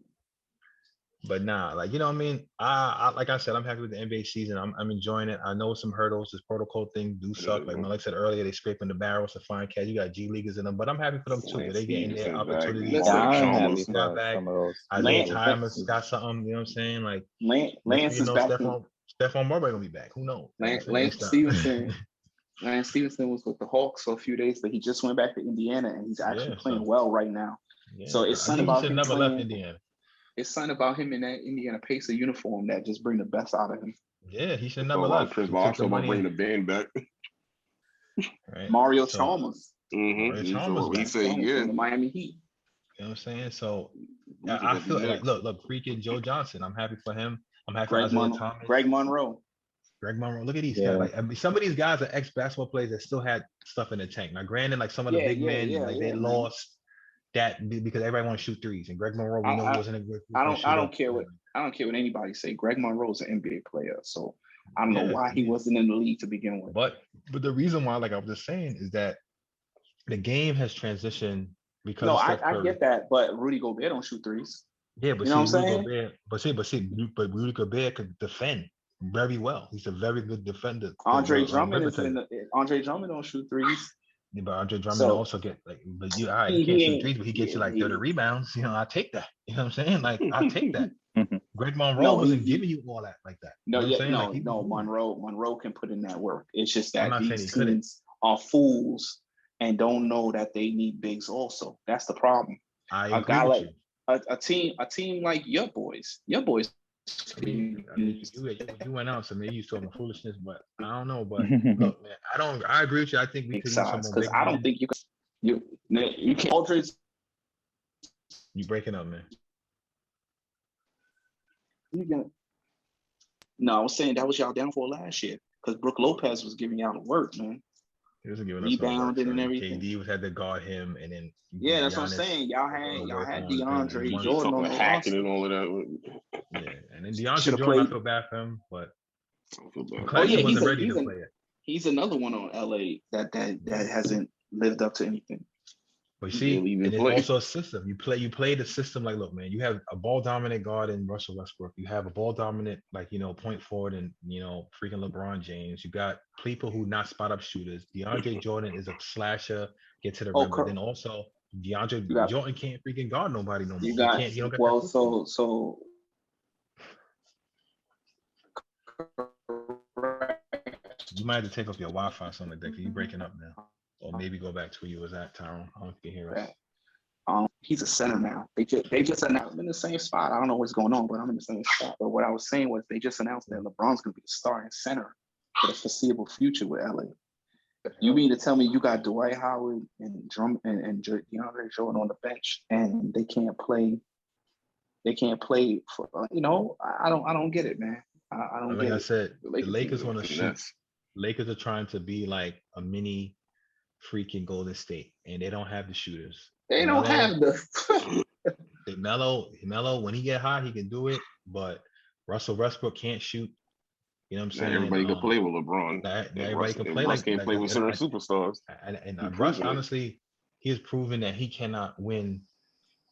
But nah, like you know what I mean. I like I said, I'm happy with the NBA season. I'm enjoying it. I know some hurdles. This protocol thing do suck. Like Malik said earlier, they scraping the barrels to find cats. You got G leaguers in them, but I'm happy for them too. Lance They getting their Stevenson back, opportunity. Listen, Mario I'm Chalmers. happy Not for back. some of those. Isaiah Lance, Thomas got something. You know what I'm saying? Like next thing Lance you is know, back in. Stephon Marbury gonna be back. Who knows? You know what I'm saying? Stop. Lance Stevenson was with the Hawks for a few days, but he just went back to Indiana, and he's actually Yeah, playing so well right now. yeah, So it's I something think he about should him never left playing. Indiana. It's something about him in that Indiana Pacer uniform that just bring the best out of him. Yeah, he should So never about left. Chris He Bosh, took the so about bringing money. the band back. Right. Mario So Chalmers, Mario Chalmers He back. said, from yeah, the Miami Heat. You know what I'm saying? So who's I gonna be feel like next? look, freaking Joe Johnson. I'm happy for him. I'm happy for Isaiah Thomas. Greg Monroe. Greg Monroe. Look at these guys. Yeah. Like I mean, some of these guys are ex-basketball players that still had stuff in the tank. Now, granted, like some of the Yeah, big men, like they man. lost that because everybody want to shoot threes. And Greg Monroe, we know he wasn't a good I shooter. don't care what anybody say. Greg Monroe's an NBA player, so I don't know Yeah, why he wasn't in the league to begin with. But the reason why, like I was just saying, is that the game has transitioned because No, of Steph I Curry. get that, but Rudy Gobert don't shoot threes. Yeah, but You know what see, I'm Rudy saying? Gobert, but Rudy Gobert could defend very well. He's a very good defender. Andre But, Drummond let me tell you, Andre Drummond don't shoot threes. yeah, but Andre Drummond So also get like, but you, all right, he he can't shoot ain't threes, but he gets you like 30 he, rebounds. You know, I take that. You know what I'm saying? Like, I take that. Greg Monroe no, wasn't giving you all that like that. no, You know what I'm saying? Like, no. Monroe can put in that work. It's just I'm that not saying he these couldn't. teams are fools and don't know that they need bigs also. That's the problem. I A agree guy with like you. a team like your boys. I mean, you went out, so maybe you talking foolishness, but I don't know. But look, man, I agree with you. I think we big could use some size more because big I don't men. think you can't Aldridge. You breaking up, man. You can no, I was saying that was y'all downfall last year because Brooke Lopez was giving y'all the work, man. He wasn't giving us no work. Rebounding So and everything. KD was had to guard him, and then Yeah, that's what I'm Giannis saying. Y'all work had on things. DeAndre And He's Jordan on talking the hacking roster. and all of that. yeah, and then Should DeAndre have Jordan, I played. feel bad for him, but I feel bad. Claxton wasn't ready to play it. He's another one on LA that hasn't lived up to anything. But He see, barely even and it's played. also a system. You play the system like, look, man, you have a ball dominant guard in Russell Westbrook. You have a ball dominant, like, point forward and, freaking LeBron James. You got people who not spot up shooters. DeAndre Jordan is a slasher, get to the rim. But then also DeAndre Jordan can't freaking guard nobody no more. He don't got that system. So you might have to take off your Wi-Fi or something like that because you're breaking up now. Or maybe go back to where you was at, Tyrone. I don't know if you can hear us. He's a center now. They just announced I'm in the same spot. I don't know what's going on, but I'm in the same spot. But what I was saying was they just announced that LeBron's going to be the starting center for the foreseeable future with LA. You mean to tell me you got Dwight Howard and DeAndre Jordan on the bench and they can't play? They can't play for I don't get it, man. I don't get it. Like I said, the Lakers want to shoot. Finesse. Lakers are trying to be like a mini freaking Golden State, and they don't have the shooters. They don't have the Melo, when he get hot, he can do it, but Russell Westbrook can't shoot. You know what I'm saying? Everybody can play with LeBron. Everybody can play Russ can't play with certain superstars. And Russ, honestly, he has proven that he cannot win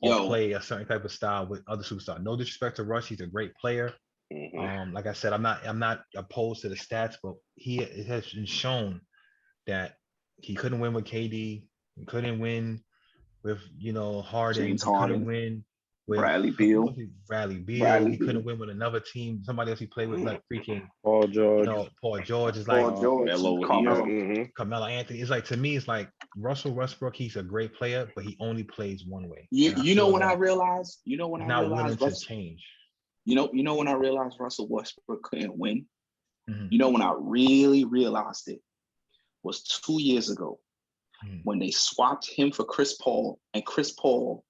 or play a certain type of style with other superstars. No disrespect to Russ, he's a great player. Mm-hmm. Like I said, I'm not opposed to the stats, but it has been shown that he couldn't win with KD, he couldn't win with Harden, James he couldn't Harden, win with Bradley Beal. He couldn't win with another team, somebody else he played with, like freaking Paul George. Paul George is like Carmelo Anthony. It's like, to me, it's like Russell Westbrook, he's a great player, but he only plays one way. You know when I realized to change. You know when I realized Russell Westbrook couldn't win? Mm-hmm. You know when I really realized it was 2 years ago when they swapped him for Chris Paul, and Chris Paul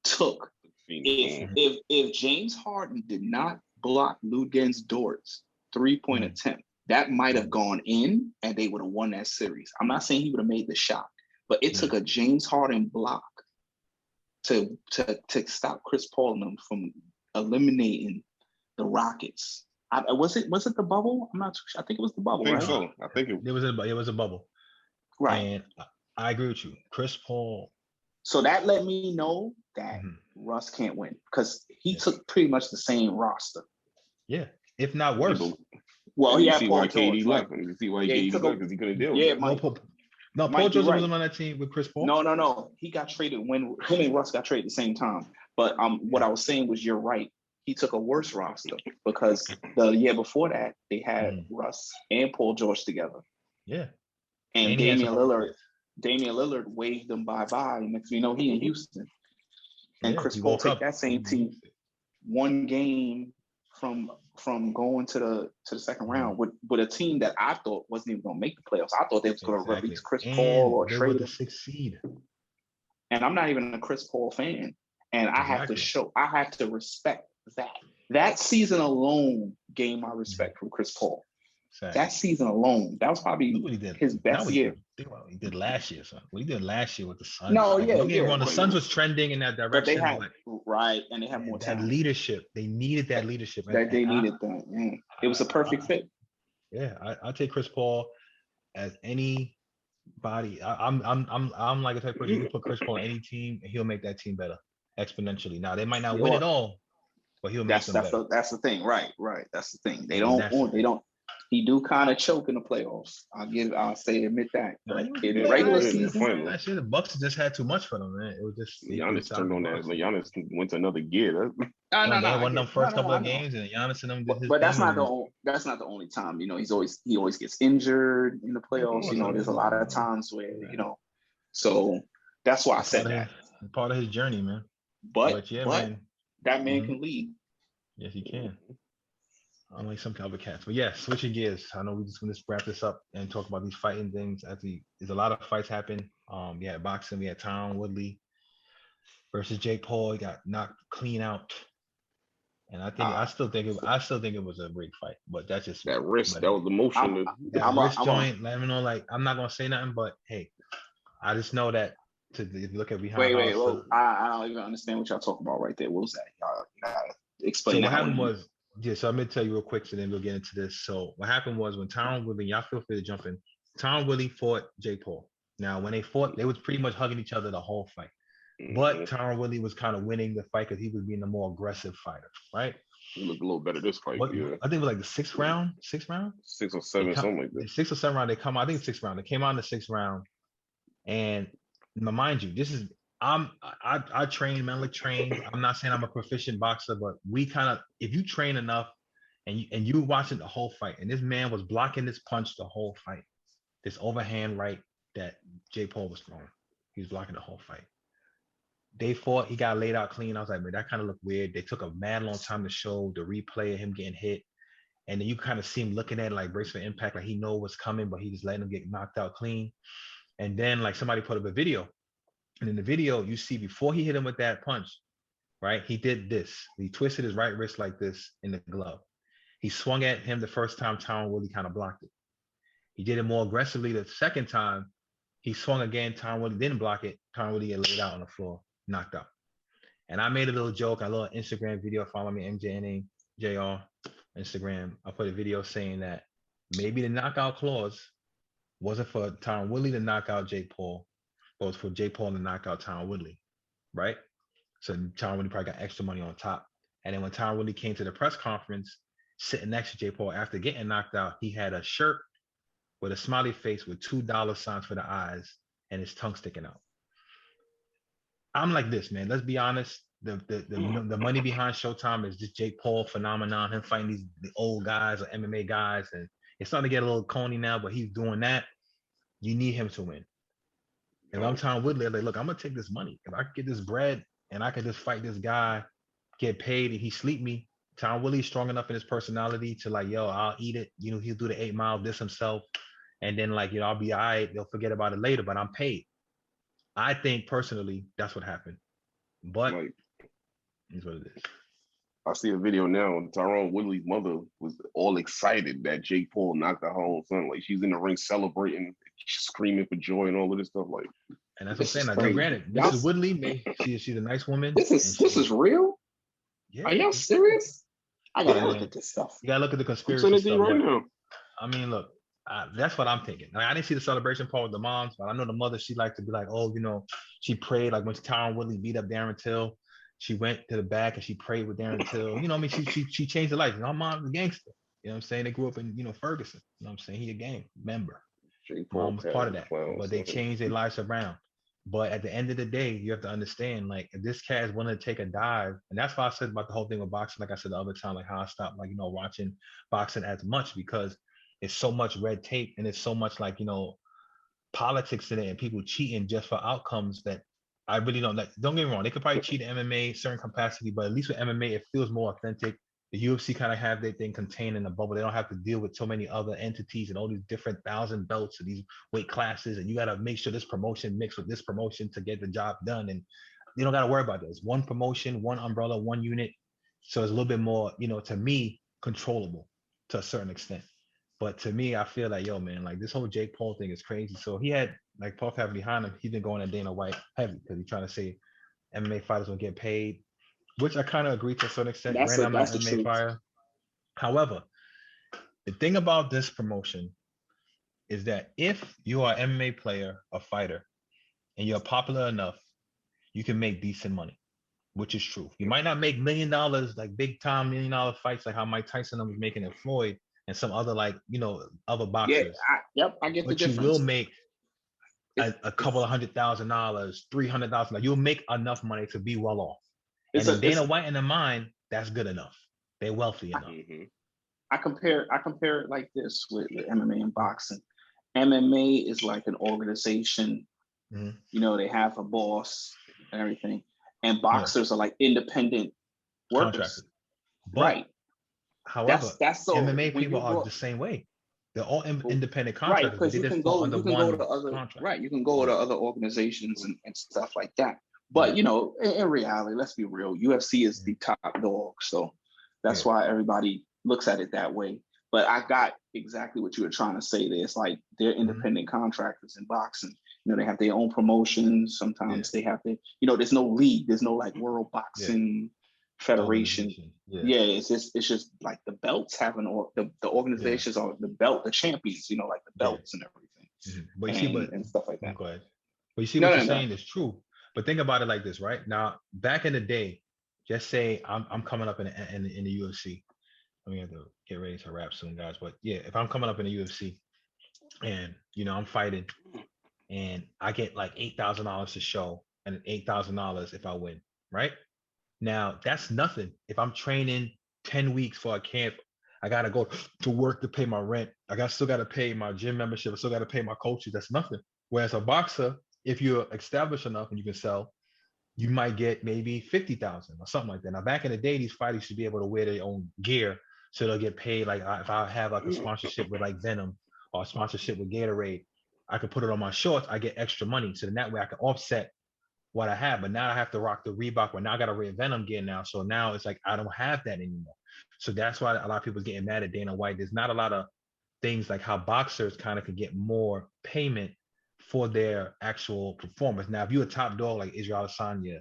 took if James Harden did not block Lou Dort's 3-point attempt, that might have gone in and they would have won that series. I'm not saying he would have made the shot, but it took a James Harden block to stop Chris Paul and them from eliminating the Rockets. Was it the bubble? I'm not too sure. I think it was the bubble. I think right? so. I think it was a bubble. Right. And I agree with you. Chris Paul So that let me know that Russ can't win because he took pretty much the same roster. Yeah, if not worse. Well, he you had see Paul why George. KD left. You see why KD left because he couldn't deal with it. Paul George wasn't on that team with Chris Paul. No. He got traded when him and Russ got traded at the same time. But what I was saying was you're right. He took a worse roster because the year before that they had Russ and Paul George together. Yeah. And Damian Lillard waved them bye-bye. And next thing you know, he in Houston. And Chris Paul take that same team one game from going to the second round with a team that I thought wasn't even going to make the playoffs. I thought they was going to release Chris Paul or trade him. The 6th seed. And I'm not even a Chris Paul fan. And I have to respect that. That season alone gained my respect from Chris Paul. Exactly. That season alone, that was probably his best year. Think about what he did last year, son. What he did last year with the Suns. The Suns was trending in that direction. But they had and they had more talent. Leadership. They needed that leadership. Yeah. It was a perfect fit. Yeah, I take Chris Paul as anybody. I'm like a type of person. You can put Chris Paul on any team, and he'll make that team better exponentially. Now they might not win it all, but he'll make them better. That's the thing, right? That's the thing. They don't. He do kind of choke in the playoffs. Admit that. But in the regular season, last year the Bucs just had too much for them, man. It was just Giannis turned on that. Giannis went to another gear. No. Won them first couple of games, and Giannis and them did his but that's thing. That's not the only time. He always gets injured in the playoffs. There's a lot of times where so that's why I said that. Part of his journey, man. But man, that man can lead. Yes, he can. Unlike some other cats. But yeah, switching gears. I know we just want to wrap this up and talk about these fighting things. There's a lot of fights happen. We had boxing. We had Tyron Woodley versus Jake Paul. He got knocked clean out. And I still think it was a great fight. But that's just that wrist. That was the motion. Wrist joint. Let me know. Like, I'm not gonna say nothing. But hey, I just know that to look at behind. Wait. Well, I don't even understand what y'all talking about right there. What was that? Y'all gotta explain. So what happened was. Yeah, so I'm gonna tell you real quick, so then we'll get into this. So what happened was when Tyron Woodley, y'all feel free to jump in. Tyron Woodley fought Jake Paul. Now, when they fought, they was pretty much hugging each other the whole fight. But Tyron Woodley was kind of winning the fight because he was being the more aggressive fighter, right? He looked a little better this fight. I think it was like the sixth round. 6 or 7, something like that. 6 or 7 round. They come out. I think it's 6th round. They came out in the 6th round, and now, mind you, this is I train, mentally trained. I'm not saying I'm a proficient boxer, but we kind of, if you train enough. And you watching the whole fight, and this man was blocking this punch the whole fight. This overhand right that Jake Paul was throwing. He was blocking the whole fight. They fought, he got laid out clean. I was like, man, that kind of looked weird. They took a mad long time to show the replay of him getting hit. And then you kind of see him looking at it like brace for impact, like he know what's coming, but he just letting him get knocked out clean. And then like somebody put up a video. And in the video, you see before he hit him with that punch, right? He did this. He twisted his right wrist like this in the glove. He swung at him the first time, Tyron Woodley kind of blocked it. He did it more aggressively the second time. He swung again, Tyron Woodley didn't block it. Tyron Woodley get laid out on the floor, knocked out. And I made a little joke, a little Instagram video, follow me, MJNAJR, Instagram. I put a video saying that maybe the knockout clause wasn't for Tyron Woodley to knock out Jake Paul, but it was for Jake Paul to knock out Tyron Woodley, right? So Tyron Woodley probably got extra money on top. And then when Tyron Woodley came to the press conference, sitting next to Jake Paul after getting knocked out, he had a shirt with a smiley face with $2 signs for the eyes and his tongue sticking out. I'm like this, man. Let's be honest. The money behind Showtime is just Jake Paul phenomenon. Him fighting the old guys or MMA guys, and it's starting to get a little corny now. But he's doing that. You need him to win. If I'm Tyron Woodley, I'm like, look, I'm gonna take this money. If I could get this bread and I could just fight this guy, get paid, and he sleep me. Tyron Woodley's strong enough in his personality to like, yo, I'll eat it. He'll do the 8 mile, this himself. And then like, I'll be all right. They'll forget about it later, but I'm paid. I think personally, that's what happened. But it's what it is. I see a video now. Tyron Woodley's mother was all excited that Jake Paul knocked out her own son. Like she's in the ring celebrating, screaming for joy and all of this stuff. Like, and that's what I'm saying. Like, granted, Mrs. Woodley, she's a nice woman. This is real? Yeah. Are y'all serious? I gotta look at this stuff. You gotta look at the conspiracy stuff. Right now. I mean, look, That's what I'm thinking. Like, I didn't see the celebration part with the moms, but I know the mother. She liked to be like, oh, she prayed. Like when Tyron Woodley beat up Darren Till, she went to the back and she prayed with Darren Till. I mean, she changed the life. My mom's a gangster. You know what I'm saying? They grew up in Ferguson. You know what I'm saying? He a gang member. Jake Paul Mom was part of passed that, clown but they son. changed their lives around. But at the end of the day, you have to understand, like, if this cat is willing to take a dive, and that's why I said about the whole thing with boxing, like I said the other time, like how I stopped, like, watching boxing as much because it's so much red tape and it's so much like, politics in it and people cheating just for outcomes that I really don't like. Don't get me wrong, they could probably cheat in MMA certain capacity, but at least with MMA, it feels more authentic. The UFC kind of have their thing contained in a bubble. They don't have to deal with so many other entities and all these different 1,000 belts and these weight classes, and you got to make sure this promotion mixed with this promotion to get the job done. And you don't got to worry about this. One promotion, one umbrella, one unit. So it's a little bit more, to me, controllable to a certain extent. But to me, I feel like, yo, man, like this whole Jake Paul thing is crazy. So he had like Paul having behind him, he's been going at Dana White heavy because he's trying to say MMA fighters will get paid, which I kind of agree to a certain extent. Granted, I'm not That's an the MMA truth. fighter. However, the thing about this promotion is that if you are an MMA player, a fighter, and you're popular enough, you can make decent money, which is true. You might not make $1 million, like big time $1 million fights, like how Mike Tyson was making at Floyd and some other other boxers. I get the But you difference. will make a couple of $100,000, $300,000. You'll make enough money to be well off. And in Dana White in the mind, that's good enough. They're wealthy enough. I compare it like this with MMA and boxing. MMA is like an organization. They have a boss and everything, and boxers are like independent workers. But, right. However, that's so MMA people are the same way. They're all independent contractors. Right, because you can go to other you can go to other organizations and stuff like that. But in reality, let's be real, UFC is the top dog. So that's why everybody looks at it that way. But I got exactly what you were trying to say there. It's like they're independent contractors in boxing. They have their own promotions. Sometimes they have to, there's no league, there's no like World Boxing Federation. It's just like the belts having the organizations are the champions, like the belts and everything. But and stuff like that. Go ahead. But you see what you're saying is true. But think about it like this, right? Now, back in the day, just say I'm coming up in the UFC. We have to get ready to wrap soon, guys. But yeah, if I'm coming up in the UFC and I'm fighting and I get like $8,000 to show and $8,000 if I win, right? Now that's nothing. If I'm training 10 weeks for a camp, I gotta go to work to pay my rent. Still gotta pay my gym membership. I still gotta pay my coaches. That's nothing. Whereas a boxer, if you're established enough and you can sell, you might get maybe 50,000 or something like that. Now back in the day, these fighters should be able to wear their own gear, so they'll get paid. Like if I have like a sponsorship with like Venom or a sponsorship with Gatorade, I could put it on my shorts. I get extra money, so then that way I can offset what I have. But now I have to rock the Reebok, but now I got to wear Venom gear now. So now it's like I don't have that anymore. So that's why a lot of people are getting mad at Dana White. There's not a lot of things like how boxers kind of could get more payment for their actual performance. Now, if you're a top dog like Israel Adesanya,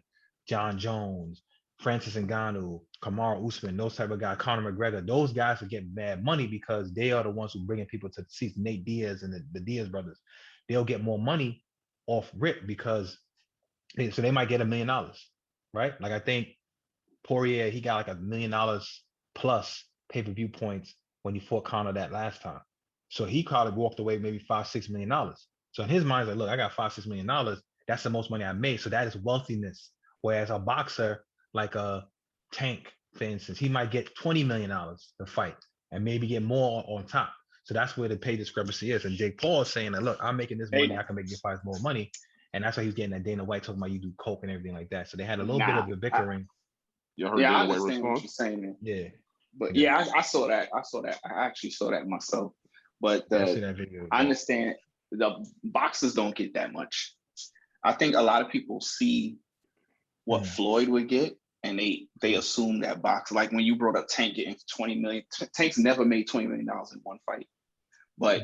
John Jones, Francis Ngannou, Kamaru Usman, those type of guys, Conor McGregor, those guys will get bad money because they are the ones who bringing people to see Nate Diaz and the Diaz brothers. They'll get more money off rip because so they might get $1 million, right? Like I think Poirier, he got like $1 million plus pay-per-view points when he fought Conor that last time. So he probably walked away maybe $5-6 million. So in his mind, he's like, look, I got $5-6 million. That's the most money I made. So that is wealthiness. Whereas a boxer, like a Tank, for instance, he might get $20 million to fight and maybe get more on top. So that's where the pay discrepancy is. And Jake Paul is saying that, look, I'm making this money. I can make your fights more money. And that's why he's getting that Dana White talking about you do coke and everything like that. So they had a little bit of a bickering. I understand what you're saying. Yeah. But I saw that. I actually saw that myself. But I understand the boxers don't get that much. I think a lot of people see what Floyd would get, and they assume that box. Like when you brought up Tank getting 20 million, Tank's never made $20 million in one fight. But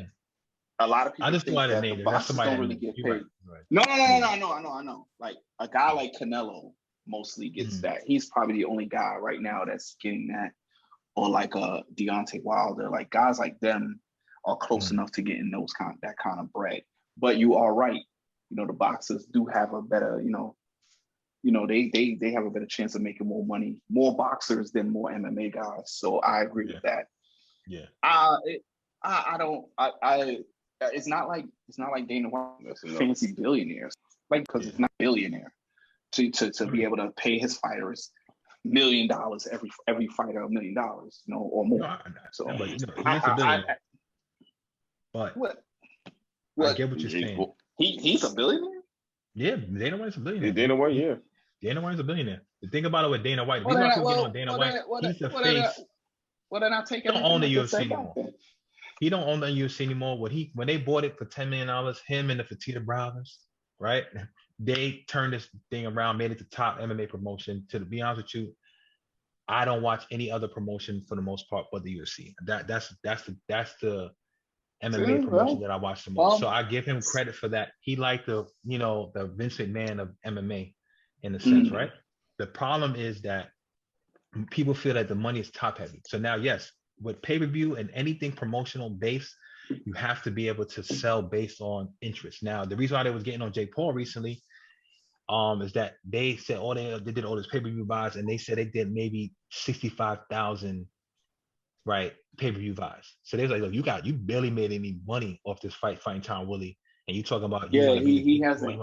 a lot of people think that the boxers don't really get paid. Right. No, I know. Like a guy like Canelo mostly gets that. He's probably the only guy right now that's getting that. Or like Deontay Wilder, like guys like them are close enough to getting that kind of bread. But you are right. The boxers do have a better, they have a better chance of making more money, more boxers than more MMA guys. So I agree with that. Yeah. It's not like Dana White fancy billionaires, because it's not billionaire to be able to pay his fighters $1 million every fighter $1 million, or more. But he is a billionaire. But what? I get what you're saying. He's a billionaire. Yeah, Dana White's a billionaire. Dana White, yeah. Dana White's a billionaire. The thing about it with Dana White, he's the face. Well, then I take He don't own the UFC anymore. He don't own the UFC anymore. When they bought it for $10 million, him and the Fertitta brothers, right? They turned this thing around, made it the top MMA promotion. To be honest with you, I don't watch any other promotion for the most part but the UFC. That's the MMA promotion that I watch the most. So I give him credit for that. He like the Vince McMahon of MMA in a sense, right? The problem is that people feel that the money is top heavy. So now, yes, with pay-per-view and anything promotional based, you have to be able to sell based on interest. Now, the reason why they was getting on Jake Paul recently is that they said they did all this pay-per-view buys, and they said they did maybe 65,000 right pay-per-view buys. So they was like, look, you barely made any money off this fighting Tom Willie, and you talking about he hasn't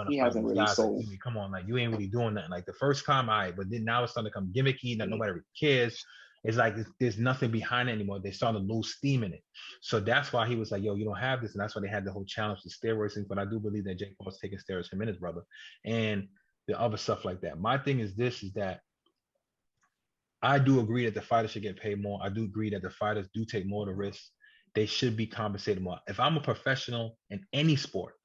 really sold. Like, come on, like you ain't really doing nothing. Like the first time, but then now it's starting to come gimmicky, that nobody really cares. It's like there's nothing behind it anymore. They starting to lose steam in it. So that's why he was like, yo, you don't have this. And that's why they had the whole challenge, the steroids thing. But I do believe that Jake Paul's taking steroids, him and his brother, and the other stuff like that. My thing is that I do agree that the fighters should get paid more. I do agree that the fighters do take more of the risk. They should be compensated more. If I'm a professional in any sport,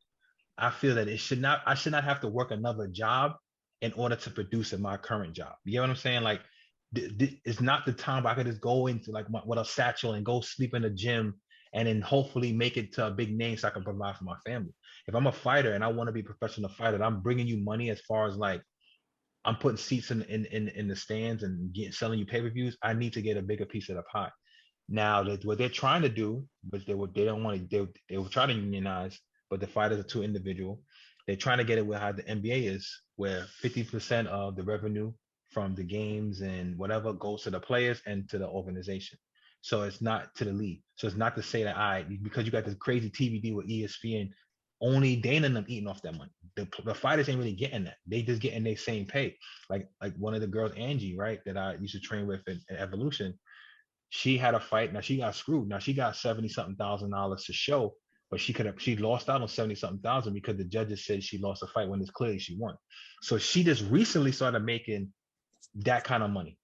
I feel that I should not have to work another job in order to produce in my current job. You get what I'm saying? Like, it's not the time where I could just go into like with a satchel and go sleep in the gym and then hopefully make it to a big name so I can provide for my family. If I'm a fighter and I want to be a professional fighter, I'm bringing you money as far as like I'm putting seats in the stands and selling you pay-per-views. I need to get a bigger piece of the pie. Now, what they're trying to do, but they were trying to unionize, but the fighters are too individual. They're trying to get it where how the NBA is, where 50% of the revenue from the games and whatever goes to the players and to the organization. So it's not to the league. So it's not to say that because you got this crazy TV deal with ESPN, only Dana and them eating off that money. The fighters ain't really getting that. They just getting their same pay. Like one of the girls, Angie, right, that I used to train with in Evolution. She had a fight. Now she got screwed. Now she got $70-something thousand to show, but she lost out on $70-something thousand because the judges said she lost a fight when it's clearly she won. So she just recently started making that kind of money.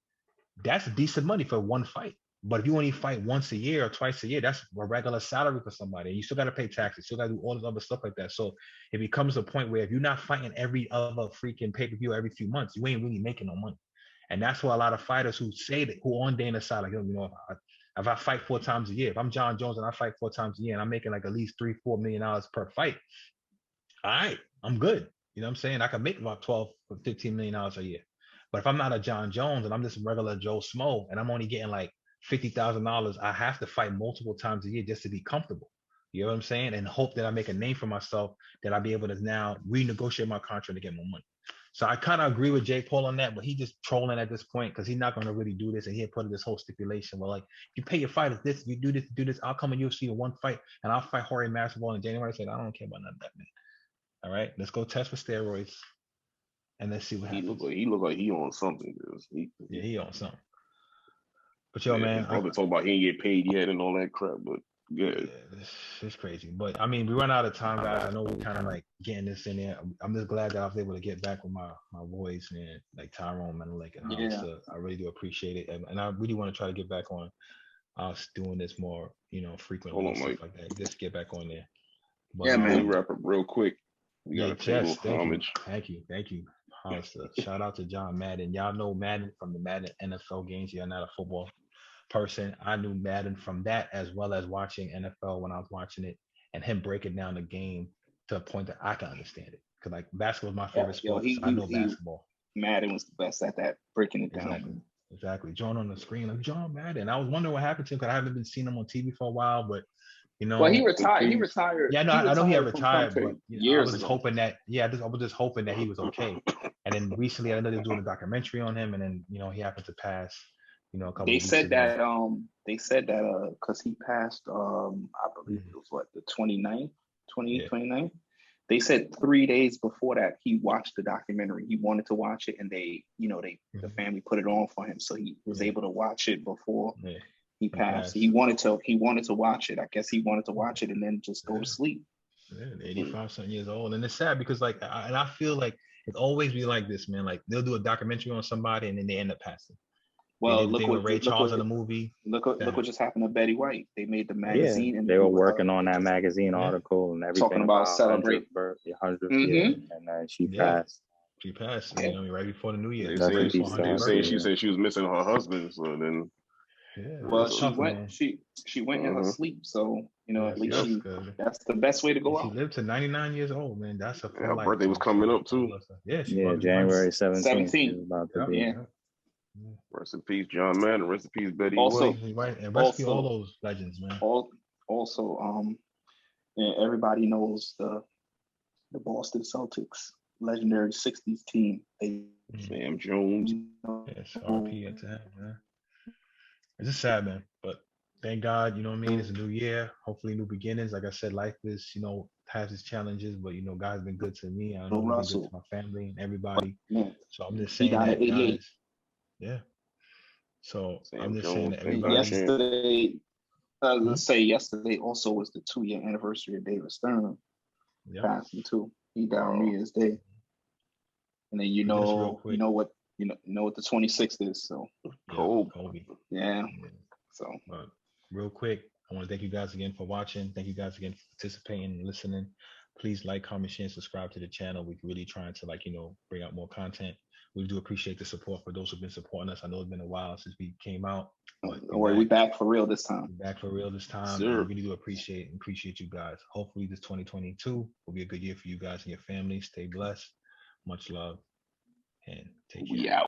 That's decent money for one fight. But if you only fight once a year or twice a year, that's a regular salary for somebody. And you still got to pay taxes, still got to do all this other stuff like that. So it becomes a point where if you're not fighting every other freaking pay-per-view every few months, you ain't really making no money. And that's why a lot of fighters who say that, who on Dana's side, like, if I fight 4 times a year, if I'm John Jones and I fight 4 times a year and I'm making like at least $3-4 million per fight, all right, I'm good. You know what I'm saying? I can make about $12 or $15 million a year. But if I'm not a John Jones and I'm just a regular Joe Smo and I'm only getting like $50,000, I have to fight multiple times a year just to be comfortable. You know what I'm saying? And hope that I make a name for myself, that I'll be able to now renegotiate my contract to get more money. So I kind of agree with Jake Paul on that, but he just trolling at this point because he's not going to really do this. And he had put this whole stipulation where, like, you pay your fighters this, you do this, I'll come in UFC in one fight and I'll fight Jorge Masvidal in January. I said, I don't care about none of that, man. All right, let's go test for steroids and let's see what happens. He look like he on something. He on something. But yo, man, probably talk about he ain't get paid yet and all that crap, but good. Yeah, it's crazy. But I mean, we run out of time, guys. I know we're kind of like getting this in there. I'm just glad that I was able to get back with my boys, man, like Tyrone, Menelik, and Hollister. I really do appreciate it, and I really want to try to get back on us doing this more, frequently and stuff like that. Just get back on there. But, yeah, man. Wrap up real quick. We got to pay a little homage. Thank you. Hollister. Shout out to John Madden. Y'all know Madden from the Madden NFL games. You're not a football person. I knew Madden from that, as well as watching NFL when I was watching it, and him breaking down the game to a point that I can understand it. Because like basketball is my favorite sport. So I know basketball. Madden was the best at that, breaking it down. Exactly. John on the screen, like John Madden. I was wondering what happened to him because I haven't been seeing him on TV for a while, but You know, Well, he retired. He Peace. retired. yeah, no, He I know he had retired from retired, commentary but you know, I was years just ago. hoping that, I was just hoping that he was okay. And then recently, I know they were doing a documentary on him, and then he happened to pass, a couple They of weeks said ago. that because he passed I believe it was what, the 29th, 28th, Yeah. 29th. They said 3 days before that he watched the documentary. He wanted to watch it, and the Mhm. family put it on for him, so he was Yeah. able to watch it before Yeah, he passed. He wanted to watch it. I guess he wanted to watch it and then just go Yeah. to sleep. Yeah, 85 something years old, and it's sad because I feel like it's always be like this, man. Like they'll do a documentary on somebody, and then they end up passing. They Well, did the thing with Ray Charles in the movie. look Yeah. what just happened to Betty White. They made the Yeah, magazine they were interview with her, working on that magazine Yeah. article and talking everything about about 100th celebrate. birthday, 100th Mhm. year, and then she Yeah. passed. She passed, Yeah. right before the New Year. They Rest saying in Right peace before to they her 100th saying birthday. she too. said she was missing her husband. So then, Yeah, Well, it's she tough, went man. she went in her sleep, so Yeah, at see, least that's good. that's the best way to go And she out. lived to 99 years old, man. That's a full her life. birthday was So, coming up God too. bless her. Yeah, she's Yeah, about to be 100. January 17th, she 17. was about to Yeah, be. Yeah. yeah. Rest in peace, John Madden. Rest in peace, Betty Also, White. Right. And recipe all also, those legends, man. also, everybody knows the Boston Celtics legendary '60s team. They Sam Jones. Yes, RP to him, man. It's just sad, man. But thank God, you know what I mean? It's a new year. Hopefully new beginnings. Like I said, life is, has its challenges, but God's been good to me. I know he's been good to Russell, my family and everybody. man, So I'm just he saying died at that, 88. guys. Yeah. So I'm Sam just saying Jones, that thank everybody. champ. Yesterday, Hmm? let's say yesterday also was the 2-year anniversary of David Stern Yeah. passing too. He died on Wow. New Year's Day, and then But just real quick. you know what the 26th is. So Yeah, Cold. Kobe. yeah, Yeah. so But real quick, I want to thank you guys again for watching. Thank you guys again for participating and listening. Please like, comment, share, and subscribe to the channel. We're really trying to bring out more content. We do appreciate the support for those who've been supporting us. I know it's been a while since we came out, but don't worry, we back for real this time. we're back for real this time. Sir. And we really do appreciate you guys. Hopefully this 2022 will be a good year for you guys and your family. Stay blessed. Much love and take care. We out.